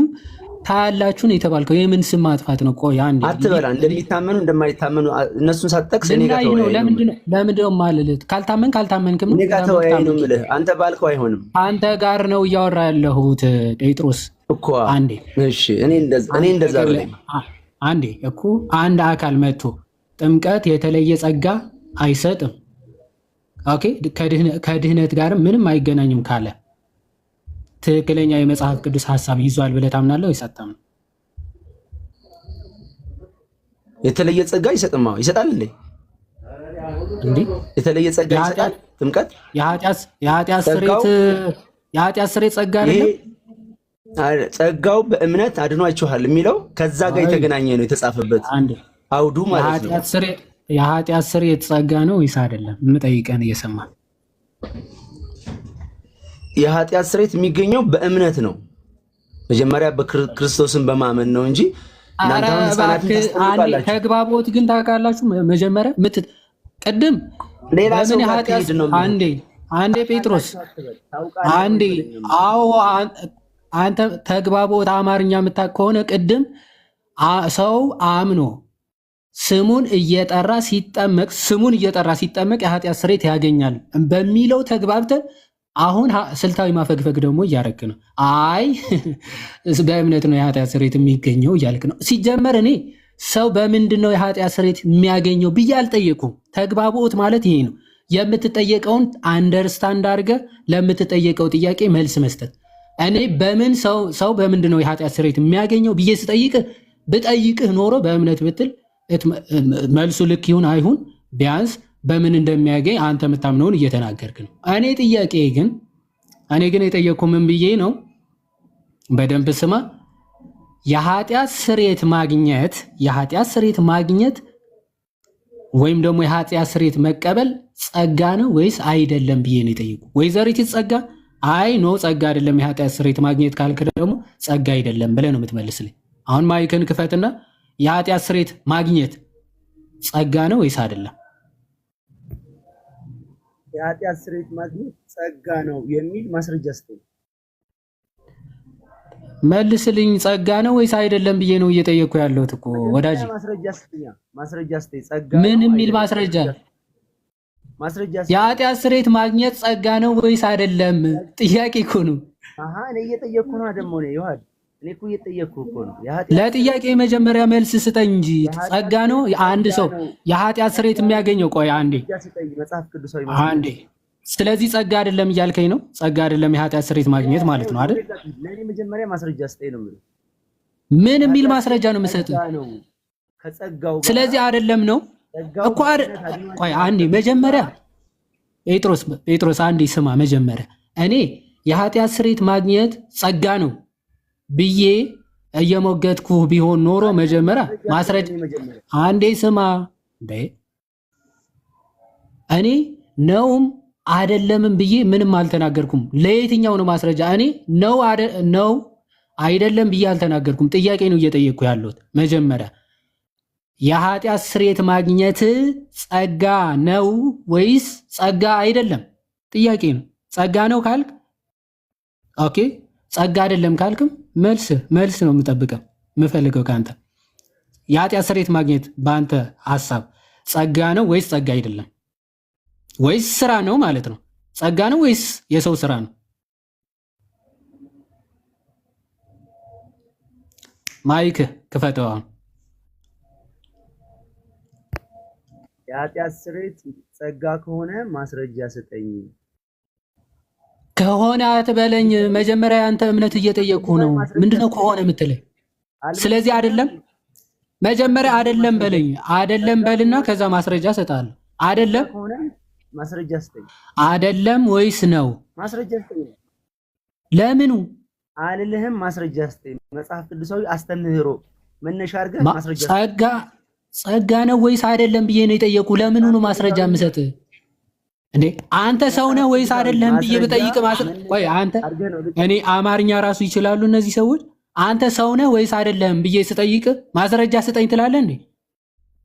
S3: ታያላችሁ ነው የተባልከው። የምን ስም ማጥፋት ነው? ቆይ አንዴ
S4: አትበላ። እንደሚታመኑ እንደማይታመኑ እነሱን ሳትጠቅስ እኔ ጋር ተወያይ ነው።
S3: ለምንድን ነው የማልልህ? ካልታመንክም
S4: እኔ ጋር ተወያይ ነው የምልህ። አንተ ባልከው አይሆንም።
S3: አንተ ጋር ነው እያወራ ያለሁት ጴጥሮስ እኮ። አንዴ እሺ፣ እኔ እንደዛ ብለኝ አንዴ እኮ አንድ አካል መጥቶ ጥምቀት የተለየ ጸጋ አይሰጥም፣ ኦኬ፣ ከድህነት ጋር ምንም አይገናኝም ካለ ትክክለኛ የመጽሐፍ ቅዱስ ሐሳብ ይዟል ብለህ ታምናለህ ወይስ አታምንም?
S4: የተለየ ጸጋ አይሰጥም። ይሰጣል እንዴ? የተለየ ጸጋ ይሰጣል ጥምቀት?
S3: የኃጢአት ስርየት ጸጋ አይደለም።
S4: ጸጋው በእምነት አድኗችኋል የሚለው ከዛ ጋር የተገናኘ ነው የተጻፈበት አውዱ ማለት ነው።
S3: የኃጢአት ስርየት ጸጋ ነው ወይስ አይደለም? የምጠይቀን እየሰማን
S4: የኃጢአት ስርየት የሚገኘው በእምነት ነው። መጀመሪያ በክርስቶስን በማመን ነው እንጂ
S3: ተግባቦት ግን ታውቃላችሁ። መጀመሪያ ቅድም ለምን የኃጢአት አንዴ ጴጥሮስ አንዴ አንተ ተግባቦት አማርኛ የምታውቅ ከሆነ ቅድም ሰው አምኖ ስሙን እየጠራ ሲጠመቅ የኃጢአት ስርየት ያገኛል በሚለው ተግባብተን አሁን ስልታዊ ማፈግፈግ ደግሞ እያደረክ ነው። አይ በእምነት ነው የኃጢአት ስርየት የሚገኘው እያልክ ነው። ሲጀመር እኔ ሰው በምንድን ነው የኃጢአት ስርየት የሚያገኘው ብዬ አልጠየኩም። ተግባቦት ማለት ይሄ ነው። የምትጠየቀውን አንደርስታንድ አድርገህ ለምትጠየቀው ጥያቄ መልስ መስጠት። እኔ በምን ሰው በምንድን ነው የኃጢአት ስርየት የሚያገኘው ብዬ ብጠይቅህ ኖሮ በእምነት ብትል መልሱ ልክ ይሁን አይሁን ቢያንስ በምን እንደሚያገኝ አንተ የምታምነውን እየተናገርክ ነው። እኔ ግን የጠየቅኩ ምን ብዬ ነው? በደንብ ስማ። የኃጢአት ስርየት ማግኘት ወይም ደግሞ የኃጢአት ስርየት መቀበል ጸጋ ነው ወይስ አይደለም ብዬ ነው የጠየቁ። ወይዘሪት ጸጋ አይ ኖ ጸጋ አይደለም የኃጢአት ስርየት ማግኘት ካልክ ደግሞ ጸጋ አይደለም ብለህ ነው የምትመልስልኝ። አሁን ማይክን ክፈትና የኃጢአት ስርየት ማግኘት ጸጋ ነው ወይስ አይደለም?
S4: የኃጢአት ስርየት ማግኘት ጸጋ ነው የሚል ማስረጃ ስጠኝ።
S3: መልስልኝ። ጸጋ ነው ወይስ አይደለም ብዬ ነው እየጠየቅኩ ያለሁት እኮ ወዳጅ።
S4: ማስረጃ ስጠኝ። ጸጋ
S3: ምን የሚል ማስረጃ? የኃጢአት ስርየት ማግኘት ጸጋ ነው ወይስ አይደለም? ጥያቄ እኮ ነው።
S4: እኔ እየጠየቅኩ ነው ደግሞ ነው ይዋል። እኔ እኮ እየጠየቅኩ እኮ ነው።
S3: ለጥያቄ መጀመሪያ መልስ ስጠኝ እንጂ ጸጋ ነው አንድ ሰው የኃጢአት ስርየት የሚያገኘው? ቆይ አንዴ። ስለዚህ ጸጋ አይደለም እያልከኝ ነው? ጸጋ አይደለም የኃጢአት ስርየት ማግኘት ማለት ነው አይደል?
S4: ለኔ መጀመሪያ ማስረጃ ስጠኝ ነው የምልህ።
S3: ምን የሚል ማስረጃ ነው የምሰጥህ? ስለዚህ አይደለም ነው እኮ። ቆይ አንዴ መጀመሪያ ጴጥሮስ አንዴ ስማ። መጀመሪያ እኔ የኃጢአት ስርየት ማግኘት ጸጋ ነው ብዬ እየሞገትኩ ቢሆን ኖሮ መጀመሪያ ማስረጃ አንዴ ስማ። እኔ ነውም አይደለምም ብዬ ምንም አልተናገርኩም። ለየትኛው ነው ማስረጃ? እኔ ነው አይደለም ብዬ አልተናገርኩም። ጥያቄ ነው እየጠየቅኩ ያለሁት። መጀመሪያ የኃጢአት ስርየት ማግኘት ጸጋ ነው ወይስ ጸጋ አይደለም? ጥያቄ ነው። ጸጋ ነው ካልክ ኦኬ፣ ጸጋ አይደለም ካልክም መልስ ነው የምጠብቀው የምፈልገው ከአንተ። የኃጢአት ስርየት ማግኘት በአንተ ሐሳብ ጸጋ ነው ወይስ ጸጋ አይደለም? ወይስ ስራ ነው ማለት ነው? ጸጋ ነው ወይስ የሰው ስራ ነው? ማይክ ክፈተው አሁን።
S4: የኃጢአት ስርየት ጸጋ ከሆነ ማስረጃ ስጠኝ።
S3: ከሆነ አትበለኝ። መጀመሪያ አንተ እምነት እየጠየቅኩ ነው። ምንድነው ከሆነ የምትለኝ? ስለዚህ አይደለም መጀመሪያ አይደለም በለኝ። አይደለም በልና ከዛ ማስረጃ ሰጣለሁ። አይደለም
S4: ማስረጃ ስጠኝ።
S3: አይደለም ወይስ ነው?
S4: ማስረጃ ስጠኝ።
S3: ለምኑ
S4: አልልህም። ማስረጃ ስጠኝ። መጽሐፍ ቅዱሳዊ አስተምህሮ መነሻ አድርገህ ማስረጃ።
S3: ጸጋ ነው ወይስ አይደለም ብዬ ነው የጠየቁ። ለምኑ ነው ማስረጃ የምሰጥ እንዴ? አንተ ሰው ነህ ወይስ አይደለም ብዬ ብጠይቅ ቆይ አንተ እኔ አማርኛ ራሱ ይችላሉ እነዚህ ሰዎች። አንተ ሰው ነህ ወይስ አይደለም ብዬ ስጠይቅ ማስረጃ ስጠኝ ትላለህ እንዴ?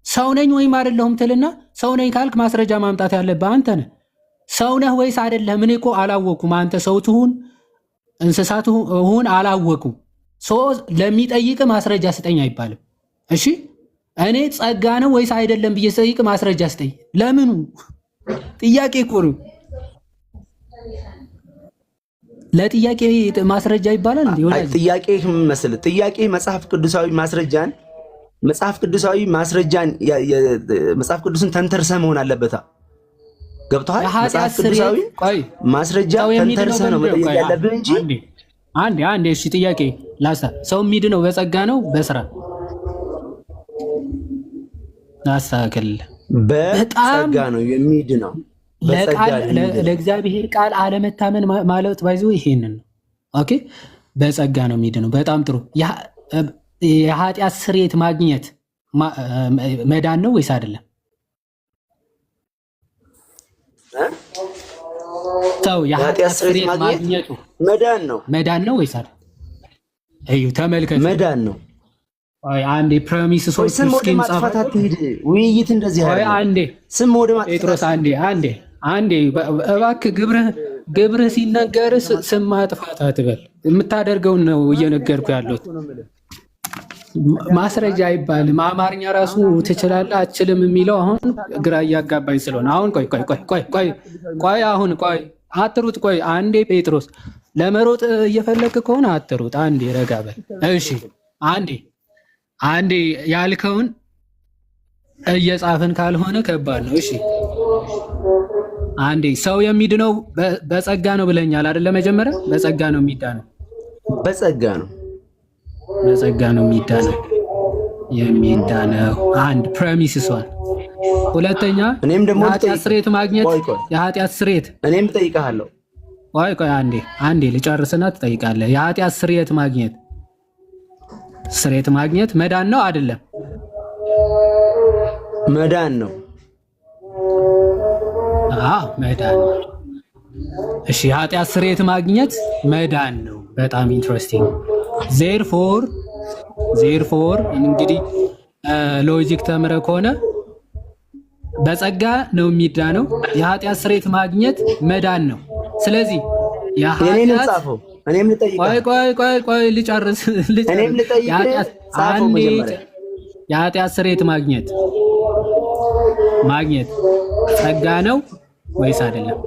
S3: ሰው ነኝ ወይም አይደለሁም ትልና ሰው ነኝ ካልክ ማስረጃ ማምጣት ያለብህ አንተ ነህ። ሰው ነህ ወይስ አይደለም እኔ እኮ አላወኩም። አንተ ሰው ትሁን እንስሳት ሁን አላወኩም። ለሚጠይቅ ማስረጃ ስጠኝ አይባልም። እሺ እኔ ጸጋ ነው ወይስ አይደለም ብዬ ስጠይቅ ማስረጃ ስጠኝ። ለምኑ? ጥያቄ እኮ ነው። ለጥያቄ ማስረጃ ይባላል እንዴ?
S4: ጥያቄ መስል ጥያቄ መጽሐፍ ቅዱሳዊ ማስረጃን መጽሐፍ ቅዱስን ተንተርሰህ መሆን አለበት። ገብቶሃል? መጽሐፍ ቅዱሳዊ ማስረጃ ተንተርሰህ ነው መጠየቅ ያለብህ እንጂ
S3: አንዴ እሺ ጥያቄ ላሳ ሰው የሚድነው በጸጋ ነው በስራ? አስተካክል።
S4: በጸጋ ነው የሚድነው።
S3: ለእግዚአብሔር ቃል አለመታመን ማለት ባይዘው ይሄንን ነው። ኦኬ በጸጋ ነው የሚድነው። በጣም ጥሩ። የኃጢአት ስርየት ማግኘት መዳን ነው ወይስ አይደለም? ሰው የኃጢአት ስርየት ማግኘቱ መዳን ነው ወይስ አይደለም? እዩ ተመልከቱ፣
S4: መዳን ነው።
S3: አንዴ ፕሮሚስ ሶስት
S4: ስም ወደ ማጥፋት አትሄድ። ውይይት እንደዚህ አይደለም። አንዴ ስም ወደ ማጥፋት
S3: ጴጥሮስ አንዴ እባክህ ግብርህ ሲነገር ስም ማጥፋት አትበል። የምታደርገውን ነው እየነገርኩ ያለሁት። ማስረጃ አይባልም። አማርኛ ራሱ ትችላለህ አትችልም የሚለው አሁን ግራ እያጋባኝ ስለሆነ አሁን ቆይ አሁን አትሩጥ። ቆይ አንዴ ጴጥሮስ ለመሮጥ እየፈለግህ ከሆነ አትሩጥ። አንዴ ረጋ በል። እሺ አንዴ ያልከውን እየጻፍን ካልሆነ ከባድ ነው። እሺ አንዴ ሰው የሚድነው በጸጋ ነው ብለኛል አይደለ? መጀመሪያ በጸጋ ነው የሚዳነው።
S4: በጸጋ ነው
S3: የሚዳነው። አንድ ፕሬሚስ እሷን። ሁለተኛ
S4: እኔም ደግሞ
S3: የኃጢአት ስርየት ማግኘት የኃጢአት ስርየት
S4: እኔም እጠይቅሃለሁ።
S3: ቆይ አንዴ ልጨርስና ትጠይቃለህ። የኃጢአት ስርየት ማግኘት መዳን ነው አይደለም?
S4: መዳን ነው።
S3: መዳን ነው። እሺ የኃጢአት ስርየት ማግኘት መዳን ነው። በጣም ኢንትረስቲንግ። ዜርፎር እንግዲህ ሎጂክ ተምረህ ከሆነ በጸጋ ነው የሚዳነው። የኃጢአት ስርየት ማግኘት መዳን ነው። ስለዚህ
S4: እኔም ልጠይቅህ።
S3: ቆይ ልጨርስ። የኃጢአት ስርየት ማግኘት ጸጋ ነው ወይስ አይደለም?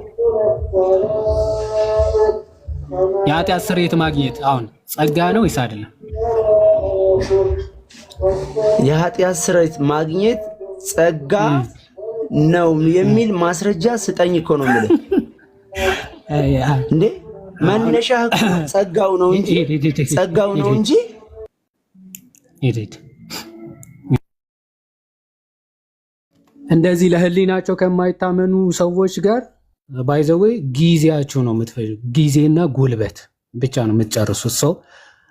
S3: የኃጢአት ስርየት ማግኘት አሁን ጸጋ ነው ወይስ አይደለም?
S4: የኃጢአት ስርየት ማግኘት ጸጋ ነው የሚል ማስረጃ ስጠኝ እኮ ነው የምልህ። እንዴ መነሻህ ጸጋው ነው እንጂ
S3: እንደዚህ ለህሊናቸው ከማይታመኑ ሰዎች ጋር ባይዘዌ ጊዜያችሁ ነው የምትፈጁ። ጊዜና ጉልበት ብቻ ነው የምትጨርሱት። ሰው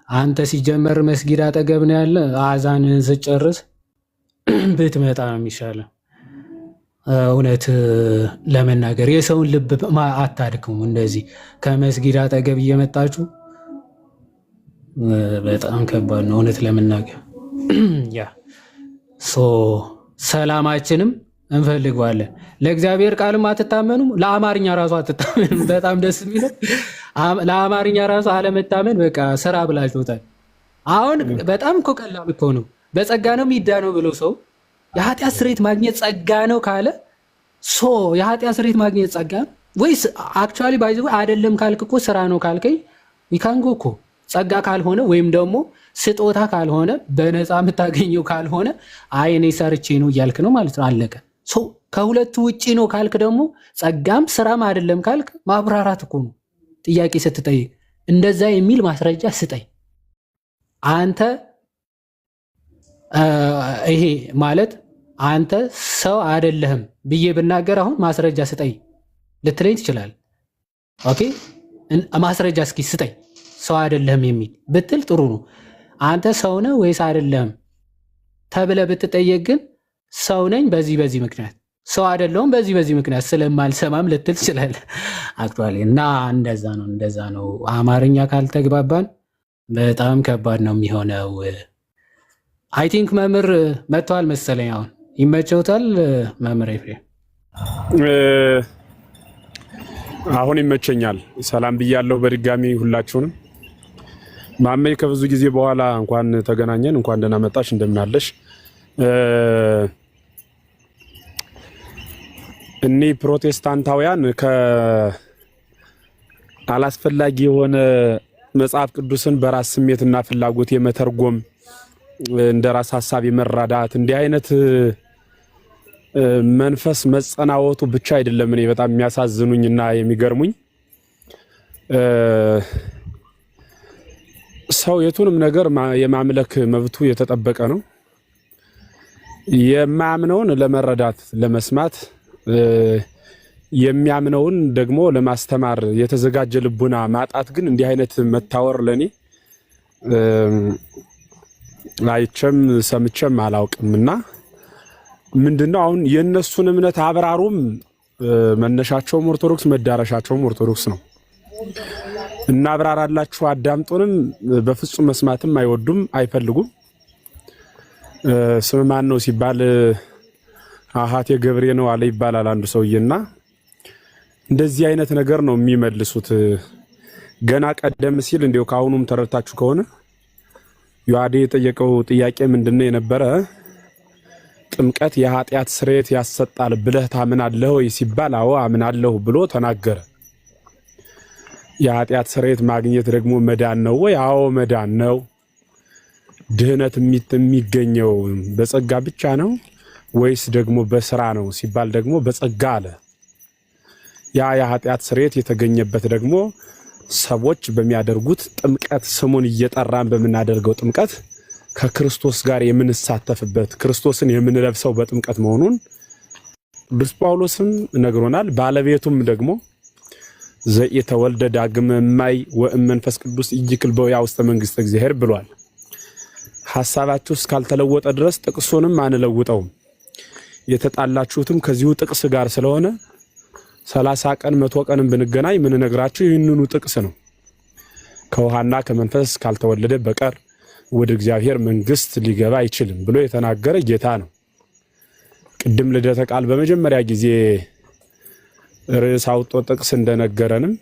S3: አንተ ሲጀመር መስጊድ አጠገብ ነው ያለ። አዛንህን ስጨርስ ብትመጣ ነው የሚሻለው። እውነት ለመናገር የሰውን ልብ አታድክሙ። እንደዚህ ከመስጊድ አጠገብ እየመጣችሁ በጣም ከባድ ነው እውነት ለመናገር። ሰላማችንም እንፈልገዋለን። ለእግዚአብሔር ቃልም አትታመኑም፣ ለአማርኛ ራሱ አትታመኑም። በጣም ደስ የሚለው ለአማርኛ ራሱ አለመታመን በቃ ስራ ብላችሁታል። አሁን በጣም እኮ ቀላል እኮ ነው። በጸጋ ነው የሚዳነው ብሎ ሰው የኃጢአት ስርየት ማግኘት ጸጋ ነው ካለ የኃጢአት ስርየት ማግኘት ጸጋ ወይስ አክቹዋሊ ባይዘ አይደለም ካልክ እኮ ስራ ነው ካልከኝ ይካንጎ እኮ ጸጋ ካልሆነ ወይም ደግሞ ስጦታ ካልሆነ በነፃ የምታገኘው ካልሆነ አይ እኔ ሰርቼ ነው እያልክ ነው ማለት ነው። አለቀ። ከሁለቱ ውጪ ነው ካልክ ደግሞ ጸጋም ስራም አይደለም ካልክ ማብራራት እኮ ነው። ጥያቄ ስትጠይቅ እንደዛ የሚል ማስረጃ ስጠኝ። አንተ ይሄ ማለት አንተ ሰው አይደለህም ብዬ ብናገር አሁን ማስረጃ ስጠኝ ልትለኝ ትችላለህ። ኦኬ ማስረጃ እስኪ ስጠኝ ሰው አይደለህም የሚል ብትል ጥሩ ነው። አንተ ሰው ነህ ወይስ አይደለህም ተብለህ ብትጠየቅ ግን ሰው ነኝ በዚህ ምክንያት፣ ሰው አይደለሁም በዚህ ምክንያት ስለማልሰማም ልትል ትችላለህ። አክቹዋሊ እና እንደዛ ነው። አማርኛ ካልተግባባን በጣም ከባድ ነው የሚሆነው። አይ ቲንክ መምህር መጥተዋል መሰለኝ። አሁን ይመቸውታል መምህር ኤፍሬም?
S5: አሁን ይመቸኛል። ሰላም ብያለሁ በድጋሚ ሁላችሁንም። ማሜ ከብዙ ጊዜ በኋላ እንኳን ተገናኘን። እንኳን ደህና መጣሽ። እንደምናለሽ? እኔ ፕሮቴስታንታውያን አላስፈላጊ የሆነ መጽሐፍ ቅዱስን በራስ ስሜትና ፍላጎት የመተርጎም እንደራስ ሐሳብ የመራዳት እንዲህ አይነት መንፈስ መጸናወቱ ብቻ አይደለም እኔ በጣም የሚያሳዝኑኝና የሚገርሙኝ። ሰው የቱንም ነገር የማምለክ መብቱ የተጠበቀ ነው። የማያምነውን ለመረዳት ለመስማት፣ የሚያምነውን ደግሞ ለማስተማር የተዘጋጀ ልቡና ማጣት ግን እንዲህ አይነት መታወር ለኔ አይቼም ሰምቼም አላውቅምና ምንድነው አሁን የነሱን እምነት አብራሩም መነሻቸውም ኦርቶዶክስ መዳረሻቸውም ኦርቶዶክስ ነው። እና አብራራላችሁ አዳምጡንም በፍጹም መስማትም አይወዱም አይፈልጉም። ስም ማን ነው ሲባል አሃቴ ገብሬ ነው አለ ይባላል አንዱ ሰውዬና እንደዚህ አይነት ነገር ነው የሚመልሱት። ገና ቀደም ሲል እንደው ካሁኑም ተረታችሁ ከሆነ ዮሐዴ የጠየቀው ጥያቄ ምንድነው የነበረ? ጥምቀት የኃጢአት ስርየት ያሰጣል ብለህ ታምናለህ ወይ ሲባል አዎ አምናለሁ ብሎ ተናገረ። የኃጢአት ስርየት ማግኘት ደግሞ መዳን ነው ወይ? አዎ መዳን ነው። ድህነት የሚገኘው በጸጋ ብቻ ነው ወይስ ደግሞ በስራ ነው ሲባል ደግሞ በጸጋ አለ። ያ የኃጢአት ስርየት የተገኘበት ደግሞ ሰዎች በሚያደርጉት ጥምቀት ስሙን እየጠራን በምናደርገው ጥምቀት ከክርስቶስ ጋር የምንሳተፍበት ክርስቶስን የምንለብሰው በጥምቀት መሆኑን ቅዱስ ጳውሎስም ነግሮናል። ባለቤቱም ደግሞ ዘኢተወልደ ዳግመ እማይ ወእመንፈስ ቅዱስ ኢይክል በውያ ውስተ መንግሥተ እግዚአብሔር ብሏል። ሐሳባችሁ እስካልተለወጠ ድረስ ጥቅሱንም አንለውጠውም። የተጣላችሁትም ከዚሁ ጥቅስ ጋር ስለሆነ 30 ቀን 100 ቀንም ብንገናኝ ምን ነግራችሁ ይህንኑ ጥቅስ ነው። ከውሃና ከመንፈስ ካልተወለደ በቀር ወደ እግዚአብሔር መንግስት ሊገባ አይችልም ብሎ የተናገረ ጌታ ነው። ቅድም ልደተ ቃል በመጀመሪያ ጊዜ ርዕስ አውጥቶ ጥቅስ እንደነገረንም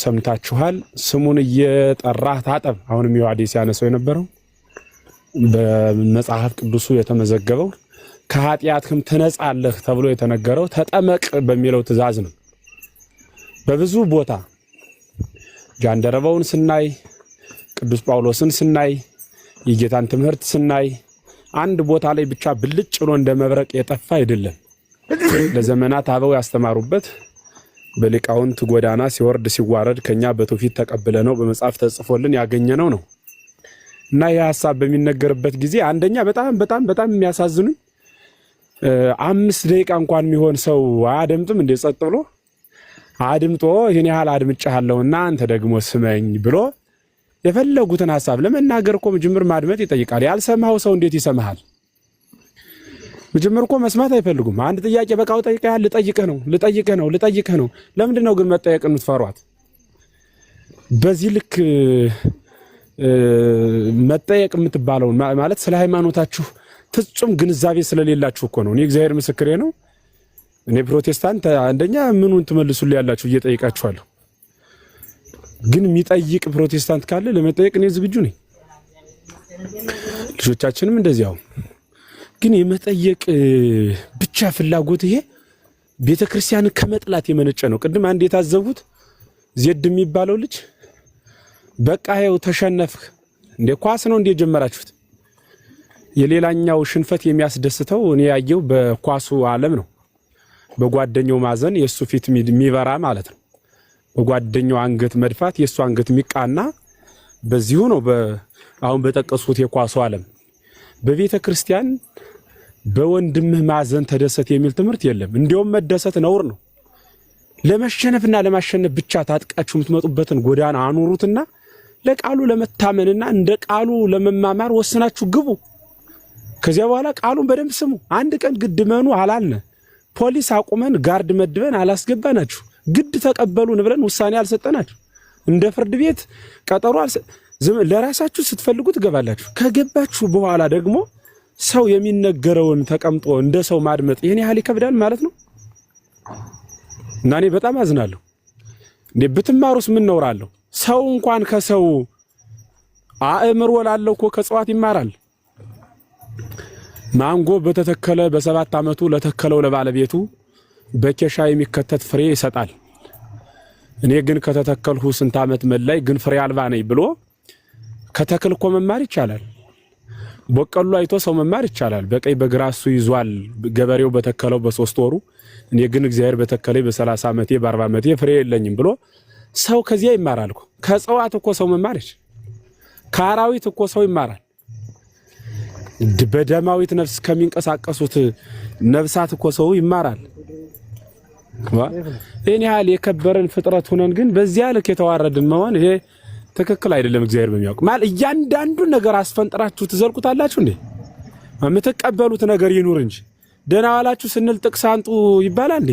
S5: ሰምታችኋል። ስሙን እየጠራህ ታጠብ። አሁንም ዮሐንስ ያነሰው የነበረው በመጽሐፍ ቅዱሱ የተመዘገበው ከኃጢአትህም ትነጻለህ ተብሎ የተነገረው ተጠመቅ በሚለው ትእዛዝ ነው። በብዙ ቦታ ጃንደረባውን ስናይ፣ ቅዱስ ጳውሎስን ስናይ፣ የጌታን ትምህርት ስናይ አንድ ቦታ ላይ ብቻ ብልጭ ብሎ እንደ መብረቅ የጠፋ አይደለም። ለዘመናት አበው ያስተማሩበት በሊቃውንት ጎዳና ሲወርድ ሲዋረድ ከኛ በትውፊት ተቀብለ ነው በመጽሐፍ ተጽፎልን ያገኘነው ነው። እና ይህ ሐሳብ በሚነገርበት ጊዜ አንደኛ በጣም የሚያሳዝኑኝ 5 ደቂቃ እንኳን የሚሆን ሰው አያደምጥም እንደ ጸጥ ብሎ አድምጦ ይሄን ያህል አድምጫለሁና አንተ ደግሞ ስመኝ ብሎ የፈለጉትን ሐሳብ ለመናገር እኮ መጀመር ማድመጥ ይጠይቃል። ያልሰማው ሰው እንዴት ይሰማሃል? መጀመር እኮ መስማት አይፈልጉም። አንድ ጥያቄ በቃው ጠይቀሃል፣ ልጠይቅህ ነው። ለምንድን ነው ግን መጠየቅ የምትፈሯት? በዚህ ልክ መጠየቅ የምትባለው ማለት ስለ ሃይማኖታችሁ ፍጹም ግንዛቤ ስለሌላችሁ እኮ ነው። እኔ እግዚአብሔር ምስክሬ ነው። እኔ ፕሮቴስታንት አንደኛ ምኑን ትመልሱልኝ ያላችሁ እየጠይቃችኋለሁ። ግን የሚጠይቅ ፕሮቴስታንት ካለ ለመጠየቅ እኔ ዝግጁ ነኝ። ልጆቻችንም እንደዚያው። ግን የመጠየቅ ብቻ ፍላጎት ይሄ ቤተክርስቲያን ከመጥላት የመነጨ ነው። ቅድም አንድ የታዘቡት ዜድ የሚባለው ልጅ በቃ ይኸው ተሸነፍክ እንደ ኳስ ነው እንደ ጀመራችሁት። የሌላኛው ሽንፈት የሚያስደስተው እኔ ያየው በኳሱ ዓለም ነው። በጓደኛው ማዘን የሱ ፊት የሚበራ ማለት ነው። በጓደኛው አንገት መድፋት የእሱ አንገት የሚቃና በዚሁ ነው። አሁን በጠቀሱት የኳሱ ዓለም በቤተ ክርስቲያን በወንድምህ ማዘን ተደሰት የሚል ትምህርት የለም። እንዲያውም መደሰት ነውር ነው። ለመሸነፍና ለማሸነፍ ብቻ ታጥቃችሁ የምትመጡበትን ጎዳና አኑሩትና ለቃሉ ለመታመንና እንደ ቃሉ ለመማማር ወስናችሁ ግቡ። ከዚያ በኋላ ቃሉን በደንብ ስሙ። አንድ ቀን ግድ መኑ አላልነ ፖሊስ አቁመን ጋርድ መድበን አላስገባናችሁ። ግድ ተቀበሉን ብለን ውሳኔ አልሰጠናችሁ። እንደ ፍርድ ቤት ቀጠሮ ለራሳችሁ ስትፈልጉ ትገባላችሁ። ከገባችሁ በኋላ ደግሞ ሰው የሚነገረውን ተቀምጦ እንደ ሰው ማድመጥ ይሄን ያህል ይከብዳል ማለት ነው። እና እኔ በጣም አዝናለሁ። እንዴ ብትማሩስ ምን ነውራለሁ? ሰው እንኳን ከሰው አእምሮ ላለው እኮ ከጽዋት ይማራል። ማንጎ በተተከለ በ7 ዓመቱ ለተከለው ለባለቤቱ በኬሻ የሚከተት ፍሬ ይሰጣል። እኔ ግን ከተተከልሁ ስንት ዓመት መላይ ግን ፍሬ አልባ ነኝ ብሎ ከተክል እኮ መማር ይቻላል። በቀሉ አይቶ ሰው መማር ይቻላል። በቀይ በግራሱ ይዟል ገበሬው በተከለው በ3 ወሩ። እኔ ግን እግዚአብሔር በተከለኝ በ30 ዓመቴ በ40 ዓመቴ ፍሬ የለኝም ብሎ ሰው ከዚያ ይማራል እኮ። ከጽዋት እኮ ሰው መማር ይችላል። ከአራዊት እኮ ሰው ይማራል። በደማዊት ነፍስ ከሚንቀሳቀሱት ነፍሳት እኮ ሰው ይማራል። እኔ ያህል የከበረን ፍጥረት ሆነን ግን በዚያ ልክ የተዋረድን መሆን ይሄ ትክክል አይደለም። እግዚአብሔር በሚያውቅ ማለት እያንዳንዱ ነገር አስፈንጥራችሁ ትዘልቁታላችሁ እንዴ? የምትቀበሉት ነገር ይኑር እንጂ ደህና ዋላችሁ ስንል ጥቅስ አንጡ ይባላል እንዴ?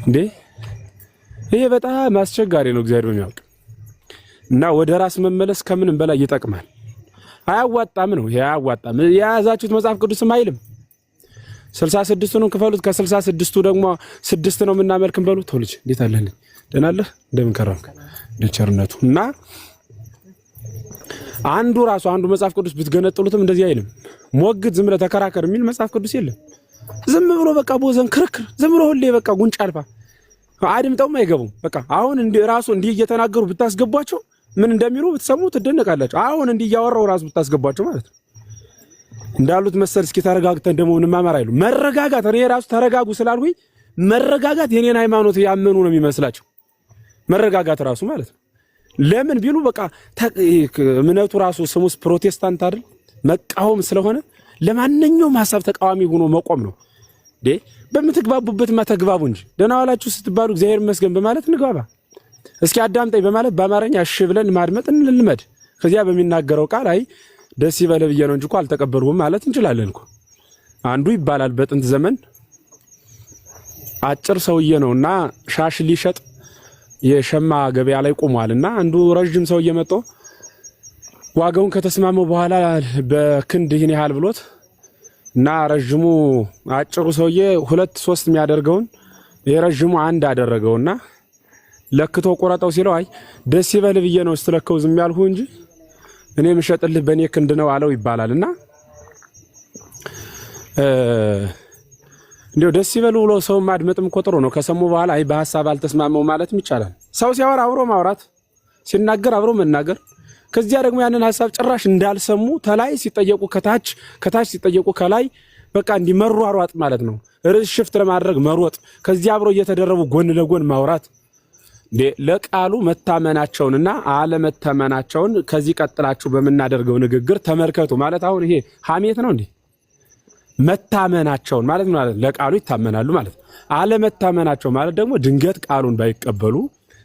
S5: እንዴ ይሄ በጣም አስቸጋሪ ነው። እግዚአብሔር በሚያውቅ እና ወደ ራስ መመለስ ከምንም በላይ ይጠቅማል። አያዋጣም ነው። አያዋጣም። የያዛችሁት መጽሐፍ ቅዱስም አይልም 66ቱን ክፈሉት ከ66ቱ ደግሞ 6 ነው የምናመልክም በሉ። ተውልጅ እንዴት አለህ? ደህና አለህ? እንደምን ከረምክ? ለቸርነቱ እና አንዱ መጽሐፍ ቅዱስ ብትገነጥሉትም እንደዚህ አይልም። ሞግት ዝም ብለህ ተከራከር የሚል መጽሐፍ ቅዱስ የለም። ዝም ብሎ በቃ ቦዘን ክርክር ዝም ብሎ ሁሌ በቃ ጉንጫ አልፋ አድምጠውም አይገቡም። በቃ አሁን እንዲህ እየተናገሩ ብታስገቧቸው ምን እንደሚሉ ብትሰሙ ትደነቃላችሁ። አሁን እንዲህ እያወራው ራሱ ብታስገቧቸው ማለት ነው እንዳሉት መሰል እስኪ ተረጋግተን ደግሞ እንማማር አይሉ። መረጋጋት እኔ ራሱ ተረጋጉ ስላልሁኝ መረጋጋት የኔን ሃይማኖት ያመኑ ነው የሚመስላቸው። መረጋጋት ራሱ ማለት ነው። ለምን ቢሉ በቃ እምነቱ ራሱ ስሙስ ፕሮቴስታንት አይደል? መቃወም ስለሆነ ለማንኛውም ሐሳብ ተቃዋሚ ሆኖ መቆም ነው። በምትግባቡበትማ ተግባቡ እንጂ ደህና ዋላችሁ ስትባሉ እግዚአብሔር ይመስገን በማለት እንግባባ። እስኪ አዳምጠኝ በማለት በአማርኛ እሺ ብለን ማድመጥ እንልመድ። ከዚያ በሚናገረው ቃል አይ ደስ ይበለ ብዬ ነው እንጂ እኮ አልተቀበልኩም ማለት እንችላለን እኮ። አንዱ ይባላል በጥንት ዘመን አጭር ሰውዬ ነውና ሻሽ ሊሸጥ የሸማ ገበያ ላይ ቆሟልና አንዱ ረጅም ሰውዬ መጥቶ ዋጋውን ከተስማመው በኋላ በክንድ ይሄን ያህል ብሎት እና ረጅሙ አጭሩ ሰውዬ 2-3 የሚያደርገውን የረጅሙ አንድ አደረገውና ለክቶ ቆረጠው ሲለው አይ ደስ ይበል ብዬ ነው ስትለከው ዝም ያልሁ እንጂ እኔ ምሸጥልህ በኔ ክንድ ነው አለው ይባላልና እንዴው ደስ ይበል ብሎ ሰው ማድመጥም ቆጥሮ ነው። ከሰሙ በኋላ አይ በሐሳብ አልተስማመው ማለትም ይቻላል። ሰው ሲያወራ አብሮ ማውራት፣ ሲናገር አብሮ መናገር። ከዚያ ደግሞ ያንን ሐሳብ ጭራሽ እንዳልሰሙ ተላይ ሲጠየቁ ከታች ሲጠየቁ ከላይ በቃ እንዲመሯሯጥ ማለት ነው። ርዕስ ሽፍት ለማድረግ መሮጥ፣ ከዚያ አብሮ እየተደረቡ ጎን ለጎን ማውራት። ለቃሉ መታመናቸውንና አለመታመናቸውን ከዚህ ቀጥላችሁ በመናደርገው ንግግር ተመልከቱ ማለት አሁን ይሄ ሐሜት ነው እንዴ? መታመናቸውን ማለት ማለት ለቃሉ ይታመናሉ ማለት አለመታመናቸው ማለት ደግሞ ድንገት ቃሉን ባይቀበሉ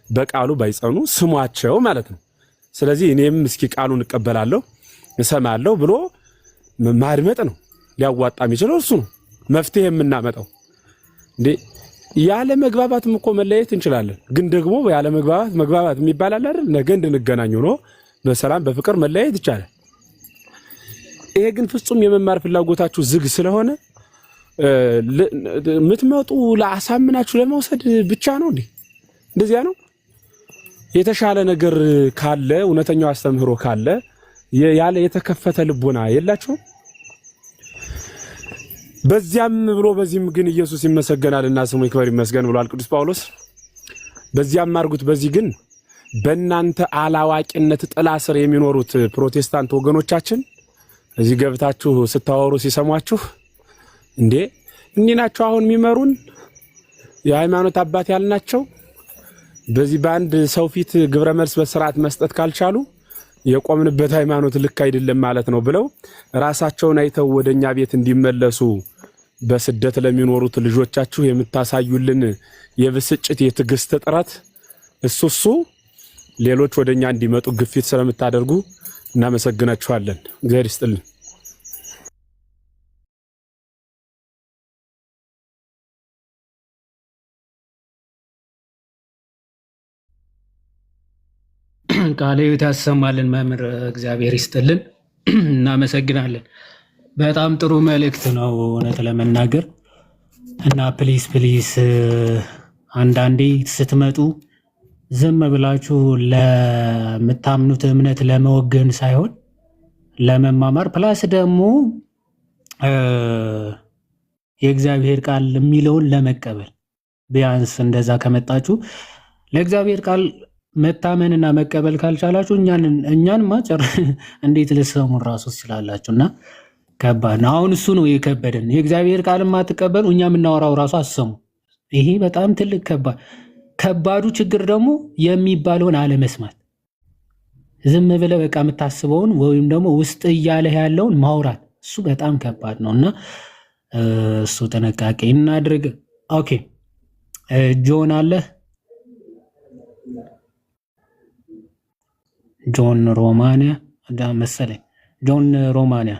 S5: በቃሉ ባይጸኑ ስሟቸው ማለት ነው። ስለዚህ እኔም እስኪ ቃሉን እቀበላለሁ እሰማለሁ ብሎ ማድመጥ ነው። ሊያዋጣ የሚችለው እሱ ነው። መፍትሄ የምናመጣው እንዴ ያለ መግባባትም እኮ መለየት እንችላለን። ግን ደግሞ ያለ መግባባት የሚባል አለ አይደል? ነገ እንድንገናኝ ሆኖ በሰላም በፍቅር መለየት ይቻላል። ይሄ ግን ፍጹም የመማር ፍላጎታችሁ ዝግ ስለሆነ ምትመጡ ለአሳምናችሁ ለመውሰድ ብቻ ነው እንዴ? እንደዚያ ነው። የተሻለ ነገር ካለ እውነተኛው አስተምህሮ ካለ ያለ የተከፈተ ልቦና የላችሁም። በዚያም ብሎ በዚህም ግን ኢየሱስ ይመሰገናልና ስሙ ይክበር ይመስገን ብሏል ቅዱስ ጳውሎስ። በዚያም አርጉት በዚህ ግን በእናንተ አላዋቂነት ጥላ ስር የሚኖሩት ፕሮቴስታንት ወገኖቻችን እዚህ ገብታችሁ ስታወሩ ሲሰሟችሁ እንዴ እኒህ ናቸው አሁን የሚመሩን የሃይማኖት አባት ያልናቸው በዚህ በአንድ ሰው ፊት ግብረ መልስ በስርዓት መስጠት ካልቻሉ የቆምንበት ሃይማኖት ልክ አይደለም ማለት ነው ብለው ራሳቸውን አይተው ወደኛ ቤት እንዲመለሱ በስደት ለሚኖሩት ልጆቻችሁ የምታሳዩልን የብስጭት የትዕግስት ጥረት እሱ ሌሎች ወደኛ እንዲመጡ ግፊት ስለምታደርጉ እናመሰግናችኋለን። እግዚአብሔር ይስጥልን።
S3: ቃለ ሕይወት ያሰማልን መምህር፣ እግዚአብሔር ይስጥልን። እናመሰግናለን። በጣም ጥሩ መልእክት ነው እውነት ለመናገር እና ፕሊስ አንዳንዴ ስትመጡ ዝም ብላችሁ ለምታምኑት እምነት ለመወገን ሳይሆን ለመማማር ፕላስ ደግሞ የእግዚአብሔር ቃል የሚለውን ለመቀበል ቢያንስ እንደዛ ከመጣችሁ ለእግዚአብሔር ቃል መታመንና መቀበል ካልቻላችሁ እኛን ማጨር እንዴት ልትሰሙን ራሱ ትችላላችሁ? እና ከባድ ነው። አሁን እሱ ነው የከበደን። የእግዚአብሔር ቃል ማትቀበሉ እኛ የምናወራው ራሱ አሰሙ። ይሄ በጣም ትልቅ ከባዱ ችግር ደግሞ የሚባለውን አለመስማት፣ ዝም ብለህ በቃ የምታስበውን ወይም ደግሞ ውስጥ እያለህ ያለውን ማውራት፣ እሱ በጣም ከባድ ነው እና እሱ ጥንቃቄ እናድርግ። ኦኬ ጆን አለህ? ጆን ሮማንያ መሰለኝ። ጆን ሮማንያ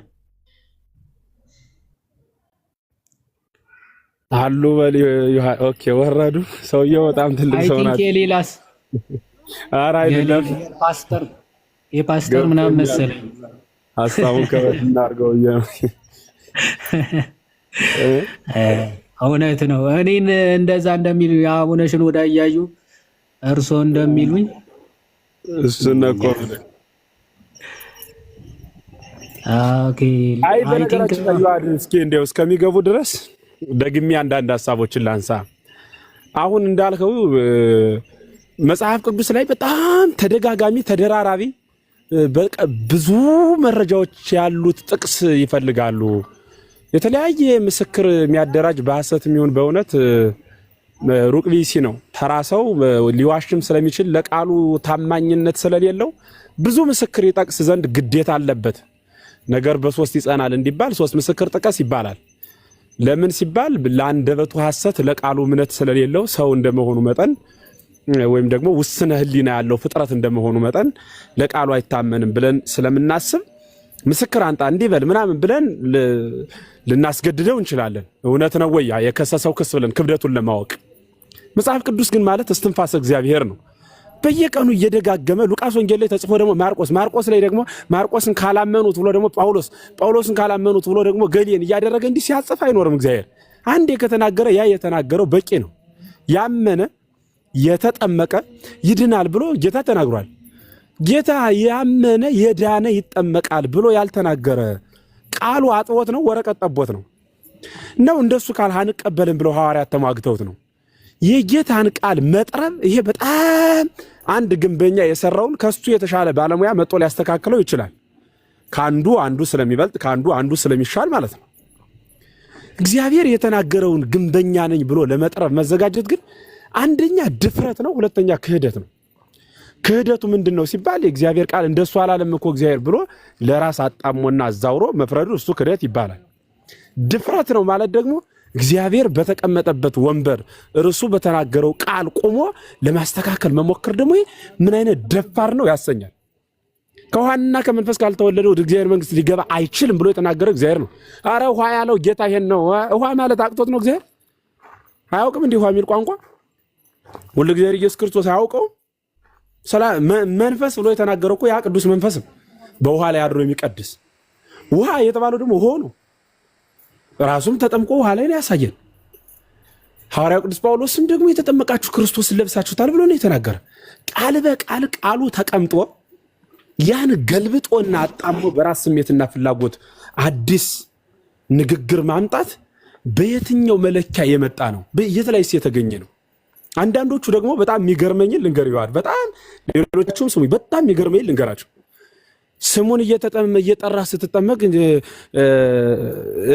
S5: አሉ በል። ኦኬ ወረዱ። ሰውየው በጣም ትልቅ ሰው ናቸው።
S3: የሌላስ
S5: ኧረ አይደለም
S3: የፓስተር ምናምን መሰለኝ።
S5: ሀሳቡን ከበት እናድርገው ነው።
S3: እውነት ነው። እኔን እንደዛ እንደሚሉ የአቡነ ሽኖዳ እያዩ እርሶ እንደሚሉኝ
S5: እሱን እኮ
S3: ኦኬ።
S5: አይ በነገራችን ላይ እስኪ እንደው እስከሚገቡ ድረስ ደግሜ አንዳንድ ሀሳቦችን ላንሳ። አሁን እንዳልከው መጽሐፍ ቅዱስ ላይ በጣም ተደጋጋሚ ተደራራቢ ብዙ መረጃዎች ያሉት ጥቅስ ይፈልጋሉ። የተለያየ ምስክር የሚያደራጅ በሐሰት የሚሆን በእውነት ሩቅ ቢሲ ነው። ተራ ሰው ሊዋሽም ስለሚችል ለቃሉ ታማኝነት ስለሌለው ብዙ ምስክር ይጠቅስ ዘንድ ግዴታ አለበት። ነገር በሶስት ይጸናል እንዲባል ሶስት ምስክር ጥቀስ ይባላል። ለምን ሲባል ለአንደበቱ ሐሰት ለቃሉ እምነት ስለሌለው ሰው እንደመሆኑ መጠን ወይም ደግሞ ውስነ ሕሊና ያለው ፍጥረት እንደመሆኑ መጠን ለቃሉ አይታመንም ብለን ስለምናስብ ምስክር አንጣ እንዲበል ምናምን ብለን ልናስገድደው እንችላለን። እውነት ነው ወይ የከሰሰው ክስ ብለን ክብደቱን ለማወቅ። መጽሐፍ ቅዱስ ግን ማለት እስትንፋሰ እግዚአብሔር ነው። በየቀኑ እየደጋገመ ሉቃስ ወንጌል ላይ ተጽፎ ደግሞ ማርቆስ ላይ ደግሞ ማርቆስን ካላመኑት ብሎ ደግሞ ጳውሎስን ካላመኑት ብሎ ደግሞ ገሊን እያደረገ እንዲህ ሲያጽፍ አይኖርም። እግዚአብሔር አንዴ ከተናገረ ያ የተናገረው በቂ ነው። ያመነ የተጠመቀ ይድናል ብሎ ጌታ ተናግሯል። ጌታ ያመነ የዳነ ይጠመቃል ብሎ ያልተናገረ ቃሉ አጥቦት ነው፣ ወረቀት ጠቦት ነው። እንደሱ ቃል አንቀበልም ብለው ሐዋርያት ተሟግተውት ነው። የጌታን ቃል መጥረብ ይሄ በጣም አንድ ግንበኛ የሰራውን ከሱ የተሻለ ባለሙያ መጥቶ ሊያስተካክለው ይችላል። ካንዱ አንዱ ስለሚበልጥ ካንዱ አንዱ ስለሚሻል ማለት ነው። እግዚአብሔር የተናገረውን ግንበኛ ነኝ ብሎ ለመጥረብ መዘጋጀት ግን አንደኛ ድፍረት ነው፣ ሁለተኛ ክህደት ነው። ክህደቱ ምንድነው ሲባል የእግዚአብሔር ቃል እንደሱ አላለም እኮ እግዚአብሔር ብሎ ለራስ አጣሞና አዛውሮ መፍረዱ እሱ ክህደት ይባላል። ድፍረት ነው ማለት ደግሞ እግዚአብሔር በተቀመጠበት ወንበር እርሱ በተናገረው ቃል ቆሞ ለማስተካከል መሞከር ደግሞ ምን አይነት ደፋር ነው ያሰኛል። ከውሃና ከመንፈስ ካልተወለደ ወደ እግዚአብሔር መንግስት ሊገባ አይችልም ብሎ የተናገረ እግዚአብሔር ነው። አረ ውሃ ያለው ጌታ ይሄን ነው። ውሃ ማለት አቅቶት ነው እግዚአብሔር አያውቅም እንዲህ ውሃ የሚል ቋንቋ ሁሉ እግዚአብሔር ኢየሱስ ክርስቶስ አያውቀው። መንፈስ ብሎ የተናገረው እኮ ያ ቅዱስ መንፈስም በውሃ ላይ አድሮ የሚቀድስ ውሃ የተባለው ደግሞ ሆኖ ራሱም ተጠምቆ ውሃ ላይ ነው ያሳየን። ሐዋርያው ቅዱስ ጳውሎስም ደግሞ የተጠመቃችሁ ክርስቶስን ለብሳችሁታል ብሎ ነው የተናገረ። ቃል በቃል ቃሉ ተቀምጦ ያን ገልብጦና አጣሞ በራስ ስሜትና ፍላጎት አዲስ ንግግር ማምጣት በየትኛው መለኪያ የመጣ ነው? በየት ላይስ የተገኘ ነው? አንዳንዶቹ ደግሞ በጣም የሚገርመኝ ልንገር ይዋል በጣም ሌሎችም ስሙኝ በጣም የሚገርመኝ ልንገራቸው። ስሙን እየጠራ ስትጠመቅ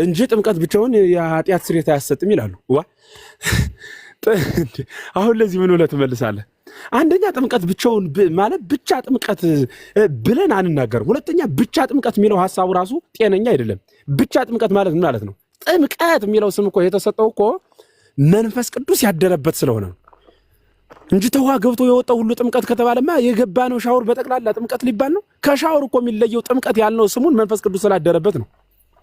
S5: እንጂ ጥምቀት ብቻውን የኃጢአት ስርየት አያሰጥም ይላሉ። አሁን ለዚህ ምን ብለህ ትመልሳለህ? አንደኛ ጥምቀት ብቻውን ማለት ብቻ ጥምቀት ብለን አንናገርም። ሁለተኛ ብቻ ጥምቀት የሚለው ሐሳቡ ራሱ ጤነኛ አይደለም። ብቻ ጥምቀት ማለት ምን ማለት ነው? ጥምቀት የሚለው ስም እኮ የተሰጠው እኮ መንፈስ ቅዱስ ያደረበት ስለሆነ ነው እንጂ ተውሃ ገብቶ የወጣው ሁሉ ጥምቀት ከተባለማ የገባ ነው ሻወር በጠቅላላ ጥምቀት ሊባል ነው። ከሻወር እኮ የሚለየው ጥምቀት ያልነው ስሙን መንፈስ ቅዱስ ስላደረበት ነው።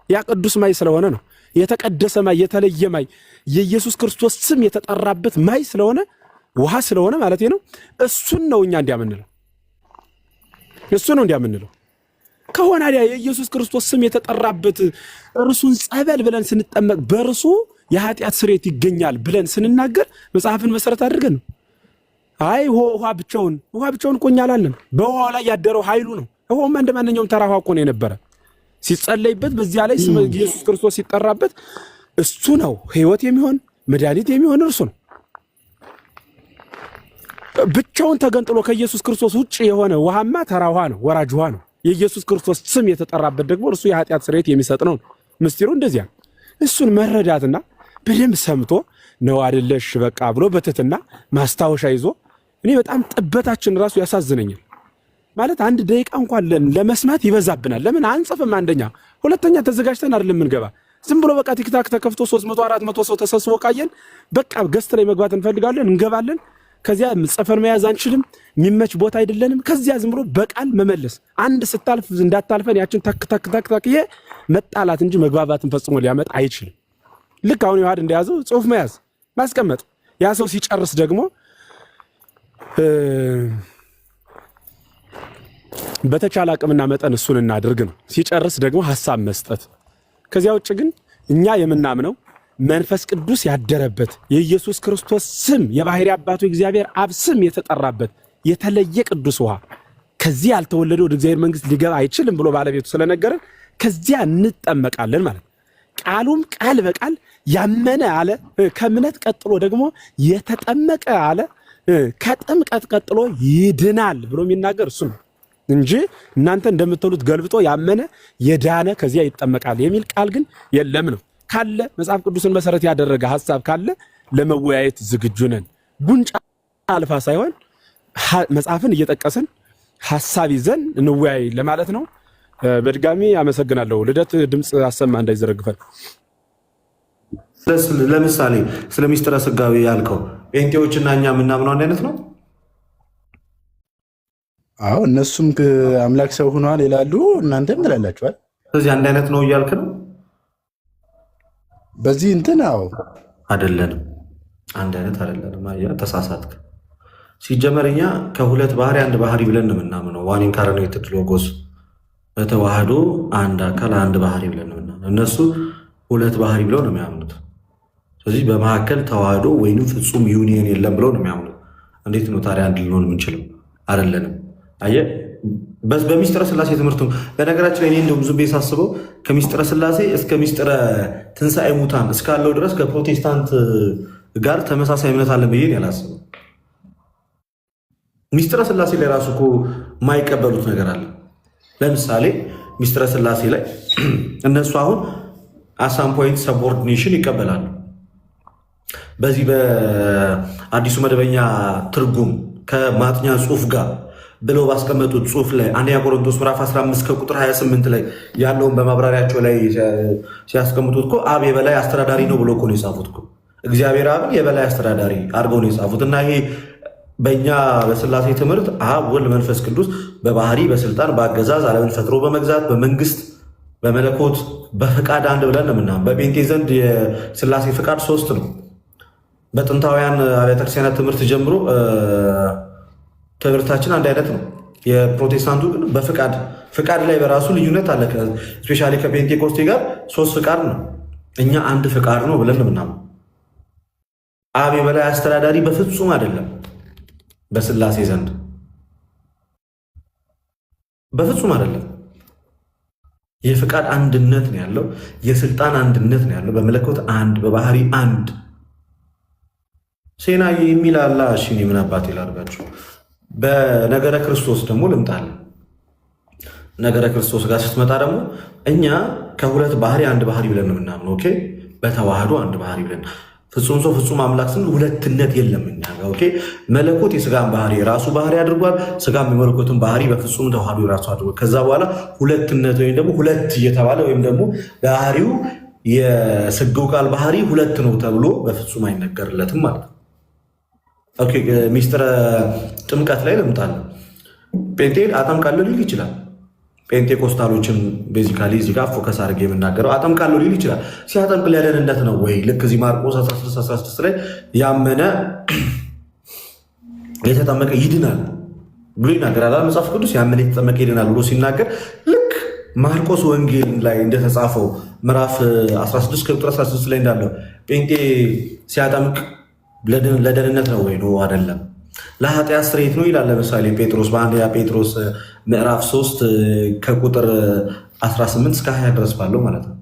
S5: ያ ቅዱስ ማይ ስለሆነ ነው። የተቀደሰ ማይ፣ የተለየ ማይ፣ የኢየሱስ ክርስቶስ ስም የተጠራበት ማይ ስለሆነ ውሃ ስለሆነ ማለት ነው። እሱን ነው እኛ እንዲያምንለው እሱ ነው እንዲያምንለው ከሆነ ያ የኢየሱስ ክርስቶስ ስም የተጠራበት እርሱን ጸበል ብለን ስንጠመቅ በእርሱ የኃጢአት ስርየት ይገኛል ብለን ስንናገር መጽሐፍን መሰረት አድርገን ነው። አይ ውሃ ብቻውን እኮ እኛ አላለም። በውሃው ላይ ያደረው ኃይሉ ነው። ውሃውማ እንደ ማንኛውም ተራ ውሃ እኮ ነው የነበረ ሲጸለይበት፣ በዚያ ላይ ስም ኢየሱስ ክርስቶስ ሲጠራበት እሱ ነው ሕይወት የሚሆን መድኃኒት የሚሆን እርሱ ነው። ብቻውን ተገንጥሎ ከኢየሱስ ክርስቶስ ውጭ የሆነ ውሃማ ተራ ውሃ ነው፣ ወራጅ ውሃ ነው። የኢየሱስ ክርስቶስ ስም የተጠራበት ደግሞ እርሱ የኃጢአት ስርየት የሚሰጥ ነው። ምስጢሩ እንደዚያ እሱን መረዳትና በደንብ ሰምቶ ነው አይደለሽ በቃ ብሎ በትህትና ማስታወሻ ይዞ እኔ በጣም ጥበታችን ራሱ ያሳዝነኛል። ማለት አንድ ደቂቃ እንኳን ለመስማት ይበዛብናል። ለምን አንጽፍም? አንደኛ፣ ሁለተኛ ተዘጋጅተን አይደለም የምንገባ። ዝም ብሎ በቃ ቲክታክ ተከፍቶ 300 400 ሰው ተሰብስቦ ካየን በቃ ገስት ላይ መግባት እንፈልጋለን፣ እንገባለን። ከዚያ ጽፈን መያዝ አንችልም፣ የሚመች ቦታ አይደለንም። ከዚያ ዝም ብሎ በቃል መመለስ፣ አንድ ስታልፍ እንዳታልፈን ያችን ታክ ታክ ታክ ታክ ይሄ መጣላት እንጂ መግባባትን ፈጽሞ ሊያመጣ አይችልም። ልክ አሁን ይዋድ እንደያዘው ጽሁፍ መያዝ ማስቀመጥ፣ ያ ሰው ሲጨርስ ደግሞ በተቻለ አቅምና መጠን እሱን እናድርግ ነው። ሲጨርስ ደግሞ ሐሳብ መስጠት። ከዚያ ውጭ ግን እኛ የምናምነው መንፈስ ቅዱስ ያደረበት የኢየሱስ ክርስቶስ ስም የባህሪ አባቱ እግዚአብሔር አብ ስም የተጠራበት የተለየ ቅዱስ ውሃ ከዚህ ያልተወለደ ወደ እግዚአብሔር መንግስት ሊገባ አይችልም ብሎ ባለቤቱ ስለነገረን ከዚያ እንጠመቃለን ማለት ነው። ቃሉም ቃል በቃል ያመነ አለ፣ ከእምነት ቀጥሎ ደግሞ የተጠመቀ አለ፣ ከጥምቀት ቀጥሎ ይድናል ብሎ የሚናገር እሱ ነው እንጂ እናንተ እንደምትሉት ገልብጦ ያመነ የዳነ ከዚያ ይጠመቃል የሚል ቃል ግን የለም ነው። ካለ መጽሐፍ ቅዱስን መሰረት ያደረገ ሐሳብ ካለ ለመወያየት ዝግጁ ነን። ጉንጫ አልፋ ሳይሆን መጽሐፍን እየጠቀስን ሐሳብ ይዘን እንወያይ ለማለት ነው። በድጋሚ አመሰግናለሁ። ልደት ድምጽ አሰማ እንዳይዘረግፈን።
S1: ለምሳሌ ስለ ሚስጥረ ስጋዌ ያልከው ጴንጤዎችና እኛ የምናምነው አንድ አይነት ነው?
S6: አዎ እነሱም አምላክ ሰው ሆኗል ይላሉ፣ እናንተም ትላላችኋል።
S1: ስለዚህ አንድ አይነት ነው እያልክ ነው?
S6: በዚህ እንትን አዎ
S1: አይደለንም፣ አንድ አይነት አይደለንም። አያ ተሳሳትክ። ሲጀመር እኛ ከሁለት ባህሪ አንድ ባህሪ ብለን ነው የምናምነው። ዋን ኢንካርኔትድ ሎጎስ በተዋህዶ አንድ አካል አንድ ባህሪ ብለን ነው የምናምነው። እነሱ ሁለት ባህሪ ብለው ነው የሚያምኑት። ስለዚህ በመካከል ተዋህዶ ወይንም ፍጹም ዩኒየን የለም ብለው ነው የሚያምኑት። እንዴት ነው ታዲያ አንድ ልንሆን የምንችለው? አይደለንም። አየህ በሚስጥረ ስላሴ ትምህርቱ በነገራችን ላይ እኔ እንደውም ብዙ ቤት ሳስበው ከሚስጥረ ስላሴ እስከ ሚስጥረ ትንሣኤ ሙታን እስካለው ድረስ ከፕሮቴስታንት ጋር ተመሳሳይ እምነት አለን ብዬ ያላስበው። ሚስጥረ ስላሴ ላይ ራሱ እኮ የማይቀበሉት ነገር አለ። ለምሳሌ ሚስጥረ ስላሴ ላይ እነሱ አሁን አሳም ፖይንት ሰቦርዲኔሽን ይቀበላሉ። በዚህ በአዲሱ መደበኛ ትርጉም ከማጥኛ ጽሑፍ ጋር ብለው ባስቀመጡት ጽሑፍ ላይ አንደኛ ቆሮንቶስ ምዕራፍ 15 ከቁጥር 28 ላይ ያለውን በማብራሪያቸው ላይ ሲያስቀምጡት እኮ አብ የበላይ አስተዳዳሪ ነው ብሎ እኮ ነው የጻፉት እኮ። እግዚአብሔር አብን የበላይ አስተዳዳሪ አድርገው ነው የጻፉት። እና ይሄ በእኛ በስላሴ ትምህርት አብ ወልድ መንፈስ ቅዱስ በባህሪ በስልጣን በአገዛዝ ዓለምን ፈጥሮ በመግዛት በመንግስት በመለኮት በፍቃድ አንድ ብለን ነው ምናምን። በጴንጤ ዘንድ የስላሴ ፍቃድ 3 ነው። በጥንታውያን አብያተ ክርስቲያናት ትምህርት ጀምሮ ትምህርታችን አንድ አይነት ነው። የፕሮቴስታንቱ ግን በፍቃድ ፍቃድ ላይ በራሱ ልዩነት አለ። ስፔሻሊ ከፔንቴኮስቴ ጋር 3 ፍቃድ ነው፣ እኛ አንድ ፍቃድ ነው ብለን ምናምን። አብ የበላይ አስተዳዳሪ በፍጹም አይደለም በስላሴ ዘንድ በፍጹም አይደለም። የፍቃድ አንድነት ነው ያለው፣ የስልጣን አንድነት ነው ያለው፣ በመለኮት አንድ በባህሪ አንድ። ሴና የሚል አላ እሺ፣ ምን አባቴ ላድርጋችሁ። በነገረ ክርስቶስ ደግሞ ልምጣለን። ነገረ ክርስቶስ ጋር ስትመጣ ደግሞ እኛ ከሁለት ባህሪ አንድ ባህሪ ብለን ነው የምናምነው። ኦኬ፣ በተዋህዶ አንድ ባህሪ ብለን ፍጹም ሰው ፍጹም አምላክ ስንል ሁለትነት የለም እኛ ጋር። ኦኬ መለኮት የስጋን ባህሪ ራሱ ባህሪ አድርጓል። ስጋም የመለኮትን ባህሪ በፍጹም ተዋህዶ ራሱ አድርጓል። ከዛ በኋላ ሁለትነት ወይም ደግሞ ሁለት እየተባለ ወይም ደግሞ ባህሪው የስጋው ቃል ባህሪ ሁለት ነው ተብሎ በፍጹም አይነገርለትም ማለት ነው። ኦኬ ሚስጥረ ጥምቀት ላይ ልምጣለን። ጴንጤን አጠምቃለሁ ሊል ይችላል። ጴንጤኮስታሎችን ቤዚካሊ እዚህ ጋር ፎከስ አድርጌ የምናገረው አጠምቃለሁ ሊል ይችላል። ሲያጠምቅ ለደህንነት ነው ወይ? ልክ እዚህ ማርቆስ 16 ላይ ያመነ የተጠመቀ ይድናል ብሎ ይናገራል መጽሐፍ ቅዱስ። ያመነ የተጠመቀ ይድናል ብሎ ሲናገር ልክ ማርቆስ ወንጌል ላይ እንደተጻፈው ምዕራፍ 16 ቁጥር 16 ላይ እንዳለው ጴንጤ ሲያጠምቅ ለደህንነት ነው ወይ? ነው አይደለም። ለኃጢአት ስርየት ነው ይላል። ለምሳሌ ጴጥሮስ በአንደኛ ጴጥሮስ ምዕራፍ 3 ከቁጥር 18 እስከ 20 ድረስ ባለው ማለት ነው።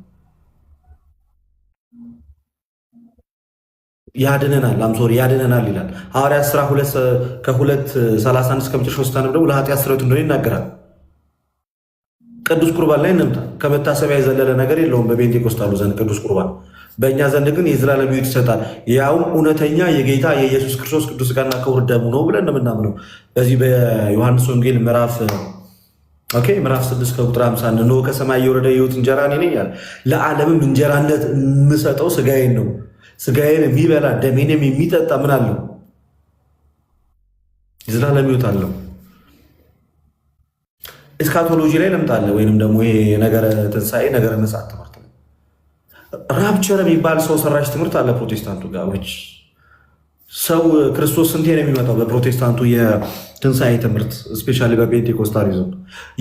S1: ያድነናል ያድነናል ይላል። ሐዋርያት ሥራ 2:31 እስከ መጨረሻው ስታነብ ደግሞ ለኃጢአት ስርየት እንደሆነ ይናገራል። ቅዱስ ቁርባን ላይ እንምጣ። ከመታሰቢያ የዘለለ ነገር የለውም በፔንቴኮስታሉ ዘንድ ቅዱስ ቁርባን። በእኛ ዘንድ ግን የዘላለም ሕይወት ይሰጣል፣ ያውም እውነተኛ የጌታ የኢየሱስ ክርስቶስ ቅዱስ ሥጋና ክቡር ደሙ ነው ብለን እንደምናምነው በዚህ በዮሐንስ ወንጌል ምዕራፍ 6 ከቁጥር 50 እነሆ ከሰማይ የወረደ የሕይወት እንጀራ እኔ ነኝ አለ። ለዓለምም እንጀራነት የምሰጠው ሥጋዬን ነው። ሥጋዬን የሚበላ ደሜንም የሚጠጣ ምን አለው? የዘላለም ሕይወት አለው። ኤስካቶሎጂ ላይ ለምጣለ ወይንም ደግሞ ይሄ ነገረ ትንሣኤ ነገረ ምጽአት ትምህርት ነው። ራፕቸር የሚባል ሰው ሰራሽ ትምህርት አለ ፕሮቴስታንቱ ጋር። ሰው ክርስቶስ ስንቴ ነው የሚመጣው? በፕሮቴስታንቱ የትንሣኤ ትምህርት ስፔሻሊ በፔንቴኮስታሊዝም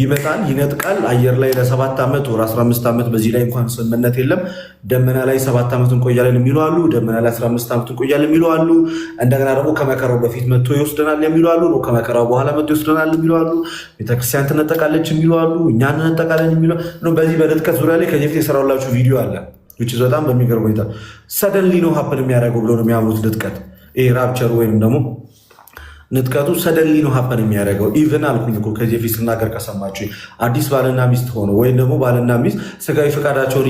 S1: ይመጣል፣ ይነጥቃል አየር ላይ ለ7 ዓመት ወር 15 ዓመት። በዚህ ላይ እንኳን ስምምነት የለም። ደመና ላይ 7 ዓመት እንቆያለን የሚሉ አሉ። ደመና ላይ 15 ዓመት እንቆያለን የሚሉ አሉ። እንደገና ደግሞ ከመከራው በፊት መጥቶ ይወስደናል የሚሉ አሉ። ከመከራው በኋላ መጥቶ ይወስደናል የሚሉ አሉ። ቤተክርስቲያን ትነጠቃለች የሚሉ አሉ። እኛ እንነጠቃለን የሚሉ በዚህ በንጥቀት ዙሪያ ላይ ከዚህ በፊት የሰራሁላችሁ ቪዲዮ አለ። በጣም በሚገርም ሁኔታ ሰደንሊ ነው ሀፕን የሚያደርገው ብሎ ነው የሚያምኑት ንጥቀት። ይሄ ራፕቸር ወይም ደግሞ ንጥቀቱ ሰደንሊ ነው ሀፐን የሚያደርገው። ኢቨን አልኩኝ እኮ ከዚህ ፊት ስናገር ከሰማችሁ አዲስ ባልና ሚስት ሆኖ ወይም ደግሞ ባልና ሚስት ስጋዊ ፈቃዳቸውን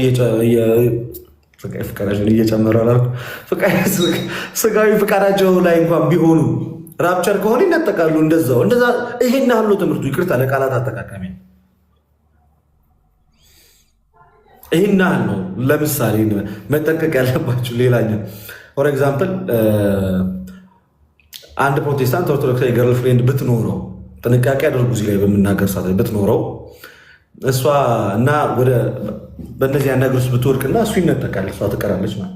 S1: እየጨመሩ ስጋዊ ፈቃዳቸው ላይ እንኳን ቢሆኑ ራፕቸር ከሆነ ይነጠቃሉ። እንደዛ ይሄን ያህል ነው ትምህርቱ። ይቅርታ ለቃላት አጠቃቀሚ ይሄን ያህል ነው። ለምሳሌ መጠንቀቅ ያለባችሁ ሌላኛው ፎር ኤግዛምፕል አንድ ፕሮቴስታንት ኦርቶዶክሳዊ ገርል ፍሬንድ ብትኖረው፣ ጥንቃቄ አድርጉ እዚህ ላይ በምናገር ሰዓት ብትኖረው እሷ እና ወደ በእነዚህ ነገር ውስጥ ብትወድቅና እሱ ይነጠቃል፣ እሷ ትቀራለች ማለት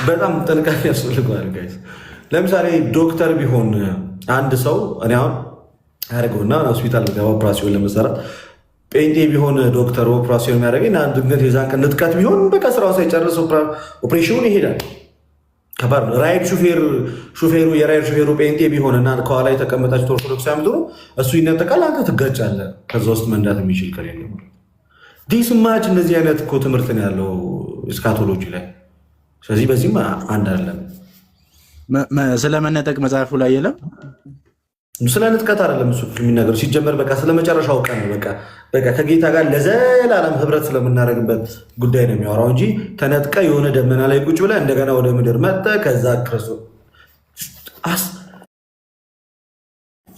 S1: በጣም ጥንቃቄ ያስፈልገዋል ጋይስ። ለምሳሌ ዶክተር ቢሆን አንድ ሰው እኔ አሁን ያደርገውና ሆስፒታል ገባ ኦፕራሲዮን ለመሰራት ጴንጤ ቢሆን ዶክተር ኦፕራሲዮን የሚያደርገኝ አንድ ድንገት የዛን ቀን ንጥቀት ቢሆን በቃ ስራው ሳይጨርስ ኦፕሬሽኑን ይሄዳል። ከባድ ነው። ራይድ ሹፌሩ የራይድ ሹፌሩ ጴንጤ ቢሆንና ከኋላ የተቀመጣችው ኦርቶዶክስ ያምትሉ እሱ ይነጠቃል፣ አንተ ትጋጫለህ። ከዛ ውስጥ መንዳት የሚችል ከሌለ ዲስማች እንደዚህ አይነት እኮ ትምህርት ነው ያለው እስካቶሎጂ ላይ። ስለዚህ በዚህም አንድ አለን።
S6: ስለመነጠቅ መጽሐፉ ላይ የለም።
S1: ስለ ንጥቀት አይደለም እሱ የሚናገር ሲጀመር በቃ ስለመጨረሻው ቀን በቃ ከጌታ ጋር ለዘላለም ህብረት ስለምናደርግበት ጉዳይ ነው የሚያወራው እንጂ ተነጥቀ የሆነ ደመና ላይ ቁጭ ብለህ እንደገና ወደ ምድር መጠ ከዛ ክርስቶስ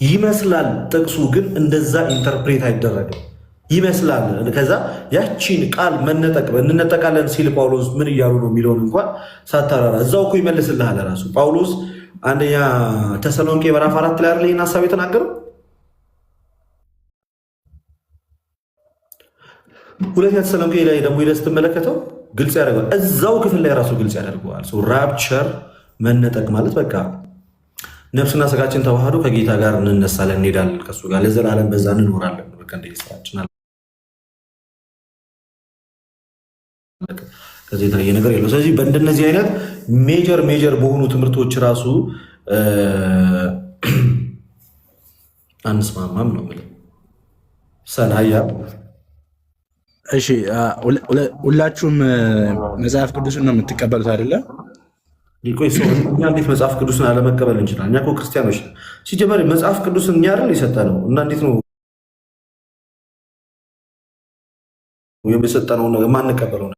S1: ይመስላል። ጥቅሱ ግን እንደዛ ኢንተርፕሬት አይደረግም ይመስላል። ከዛ ያቺን ቃል መነጠቅ እንነጠቃለን ሲል ጳውሎስ ምን እያሉ ነው የሚለውን እንኳን ሳታራራ እዛው እኮ ይመልስልሃል ራሱ ጳውሎስ አንደኛ ተሰሎንቄ ምዕራፍ 4 ላይ አይደል ይህን ሀሳብ የተናገረው። ሁለተኛ ተሰሎንቄ ላይ ደግሞ ሄደህ ስትመለከተው ግልጽ ያደርገዋል። እዛው ክፍል ላይ ራሱ ግልጽ ያደርገዋል። ራፕቸር መነጠቅ ማለት በቃ ነፍስና ስጋችን ተዋህዶ ከጌታ ጋር እንነሳለን፣ እንሄዳለን ከሱ ጋር ለዘላለም በዛ እንኖራለን። በቃ እንደ ስራችን ከዚህ የተለየ ነገር የለው። ስለዚህ በእንደነዚህ አይነት ሜጀር በሆኑ ትምህርቶች ራሱ አንስማማም ነው የምልህ። ሰናያ
S6: እሺ፣ ሁላችሁም መጽሐፍ ቅዱስን ነው የምትቀበሉት አይደለ?
S1: እኛ እንዴት መጽሐፍ ቅዱስን አለመቀበል እንችላለን? እኛ እኮ ክርስቲያኖች ነን። ሲጀመር መጽሐፍ ቅዱስን እኛ አይደል የሰጠነው እና እንዴት ነው የሰጠነው ማንቀበለው?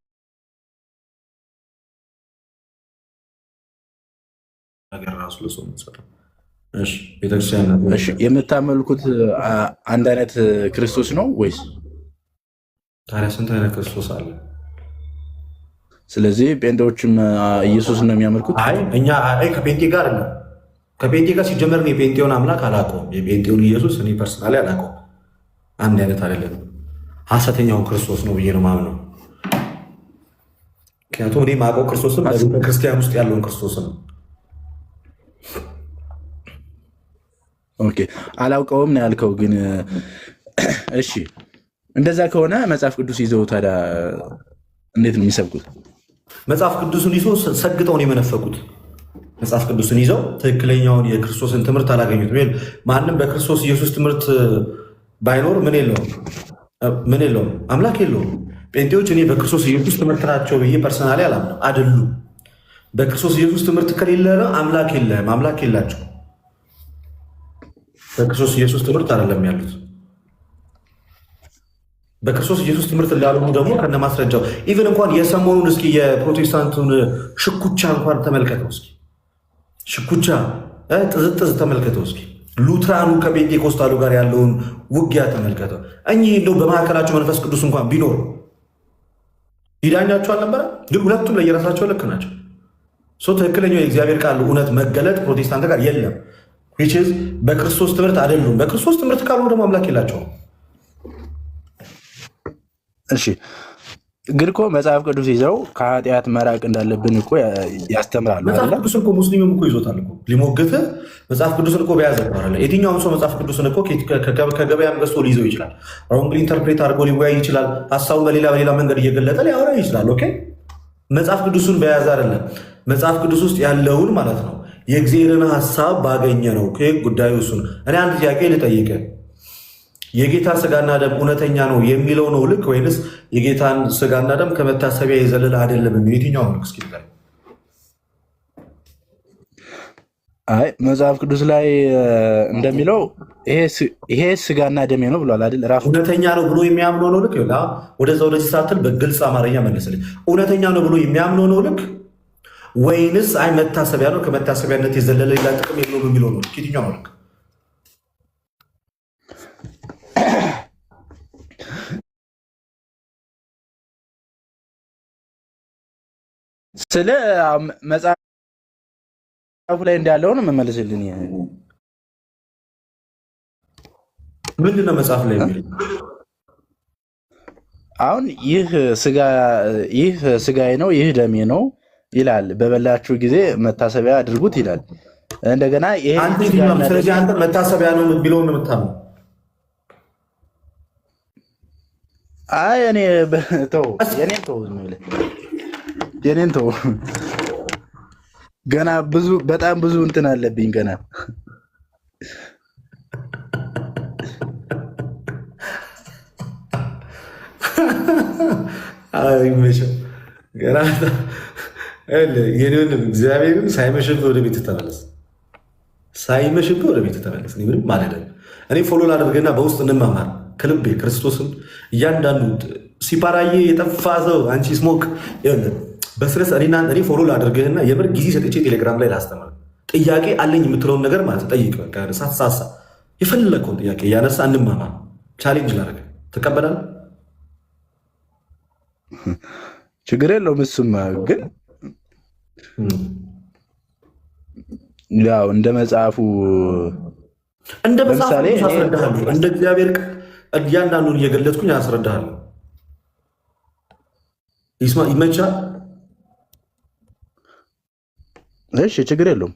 S1: ነገር ራሱ ለሰው የምትሰጠው። እሺ ቤተክርስቲያን ናት።
S6: እሺ የምታመልኩት አንድ አይነት ክርስቶስ ነው ወይስ?
S1: ታዲያ ስንት አይነት ክርስቶስ አለ?
S6: ስለዚህ ጴንጤዎችም ኢየሱስ ነው የሚያመልኩት?
S1: አይ እኛ ከጴንጤ ጋር አይደለም። ከጴንጤ ጋር ሲጀመር እኔ የጴንጤውን አምላክ አላውቀውም። የጴንጤውን ኢየሱስ እኔ ፐርሰናሊ አላውቀውም። አንድ አይነት አይደለም። ሐሰተኛውን ክርስቶስ ነው ብዬ ነው የማምነው። ምክንያቱም እኔ የማውቀው ክርስቶስም በክርስቲያን ውስጥ ያለውን ክርስቶስ ነው።
S6: ኦኬ አላውቀውም ነው ያልከው። ግን እሺ እንደዛ ከሆነ መጽሐፍ ቅዱስ ይዘው ታዲያ እንዴት ነው የሚሰብኩት?
S1: መጽሐፍ ቅዱስን ይዞ ሰግጠው ነው የመነፈቁት። መጽሐፍ ቅዱስን ይዘው ትክክለኛውን የክርስቶስን ትምህርት አላገኙትም። ማንም በክርስቶስ ኢየሱስ ትምህርት ባይኖር ምን የለውም? አምላክ የለውም። ጴንጤዎች እኔ በክርስቶስ ኢየሱስ ትምህርት ናቸው ብዬ ፐርሰናሊ አላምንም። አይደሉም። በክርስቶስ ኢየሱስ ትምህርት ከሌለ አምላክ የለህም፣ አምላክ የላቸው። በክርስቶስ ኢየሱስ ትምህርት አይደለም ያሉት። በክርስቶስ ኢየሱስ ትምህርት እንዳልሆኑ ደግሞ ከነ ማስረጃው ኢቨን እንኳን የሰሞኑን እስኪ የፕሮቴስታንቱን ሽኩቻ እንኳን ተመልከተው እስኪ። ሽኩቻ ጥዝጥዝ ተመልከተው እስኪ። ሉትራኑ ከጴንጤኮስታሉ ጋር ያለውን ውጊያ ተመልከተው። እኚህ እንደው በመካከላቸው መንፈስ ቅዱስ እንኳን ቢኖር ይዳኛቸው አልነበረ? ግን ሁለቱም ለየራሳቸው ልክ ናቸው። ትክክለኛው የእግዚአብሔር ቃል እውነት መገለጥ ፕሮቴስታንት ጋር የለም። በክርስቶስ ትምህርት አይደሉም። በክርስቶስ ትምህርት ካልሆኑ ደግሞ አምላክ የላቸውም።
S6: እሺ ግን እኮ መጽሐፍ ቅዱስ ይዘው ከኃጢአት መራቅ እንዳለብን እኮ ያስተምራሉ።
S1: መጽሐፍ ቅዱስን እኮ ሙስሊምም እኮ ይዞታል እኮ ሊሞግትህ መጽሐፍ ቅዱስን እኮ በያዘ ይባላል። የትኛውም ሰው መጽሐፍ ቅዱስን እኮ ከገበያም ገዝቶ ሊይዘው ይችላል። ሮንግሊ ኢንተርፕሬት አድርጎ ሊወያይ ይችላል። ሀሳቡን በሌላ መንገድ እየገለጠ ሊያወራ ይችላል። ኦኬ መጽሐፍ ቅዱስን በያዘ አይደለም። መጽሐፍ ቅዱስ ውስጥ ያለውን ማለት ነው የእግዚአብሔርን ሀሳብ ባገኘ ነው ጉዳዩ እሱ ነው። እኔ አንድ ጥያቄ ልጠይቅህ። የጌታ ስጋና ደም እውነተኛ ነው የሚለው ነው ልክ ወይንስ የጌታን ስጋና ደም ከመታሰቢያ የዘለለ አይደለም የሚለው የትኛው ነው? እስኪ ንገረኝ።
S6: አይ መጽሐፍ ቅዱስ ላይ እንደሚለው ይሄ ስጋና ደሜ ነው ብሏል አይደል? ራሱ
S1: እውነተኛ ነው ብሎ የሚያምነው ነው ልክ። ወደዚህ ሳትል በግልጽ አማርኛ መልስልኝ። እውነተኛ ነው ብሎ የሚያምነው ነው ልክ ወይንስ አይ መታሰቢያ ነው ከመታሰቢያነት የዘለለ ሌላ ጥቅም የለውም የሚለው ነው ልክ? የትኛው ነው ልክ?
S6: ስለ መጽሐፉ ላይ እንዳለው ነው የምመልስልን።
S1: ምንድን ነው መጽሐፍ ላይ የሚለው?
S6: አሁን ይህ ስጋዬ ነው ይህ ደሜ ነው ይላል። በበላችሁ ጊዜ መታሰቢያ አድርጉት ይላል። እንደገና ይሄ
S1: ስለዚህ አንተ መታሰቢያ ነው ቢለውን ነው የምታምነው?
S6: አይ እኔ ተው የኔን ተው ገና በጣም ብዙ እንትን አለብኝ ገና።
S1: ገና እግዚአብሔርን ሳይመሽብህ ወደ ቤት ተመለስ። ሳይመሽብህ ወደ ቤት ተመለስ። ምንም ማለት እኔ ፎሎ ላደርግና በውስጥ እንማማር ከልቤ ክርስቶስን እያንዳንዱ ሲፓራዬ የጠፋ ሰው አንቺ ስሞክ በስረስ እኔ ፎሎ ላደርግህና የምር ጊዜ ሰጥቼ ቴሌግራም ላይ ላስተምር። ጥያቄ አለኝ የምትለውን ነገር ማለት ጠይቅ። ሳትሳሳ የፈለግከውን ጥያቄ እያነሳ እንማማር። ቻሌንጅ ላደርግ ትቀበላለህ?
S6: ችግር የለውም። እሱማ ግን ያው እንደ መጽሐፉ
S1: አስረዳሃለሁ። እንደ እግዚአብሔር እያንዳንዱን እየገለጥኩኝ አስረዳሃለሁ። ይመቻል?
S6: እሺ ችግር የለውም።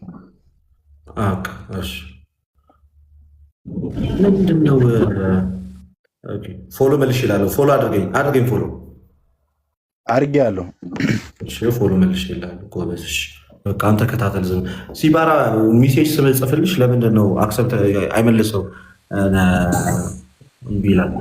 S1: ምንድነው ፎሎ መልሽ ይላለሁ። ፎሎ አድርገኝ ፎሎ
S6: አድርጌያለሁ።
S1: ፎሎ መልሽ ይላለሁ። ጎበዝ። በቃ አንተ ከታተል። ዝም ሲባራ ሜሴጅ ስጽፍልሽ ለምንድን ነው አክሰፕት አይመልሰው? እምቢ ይላል።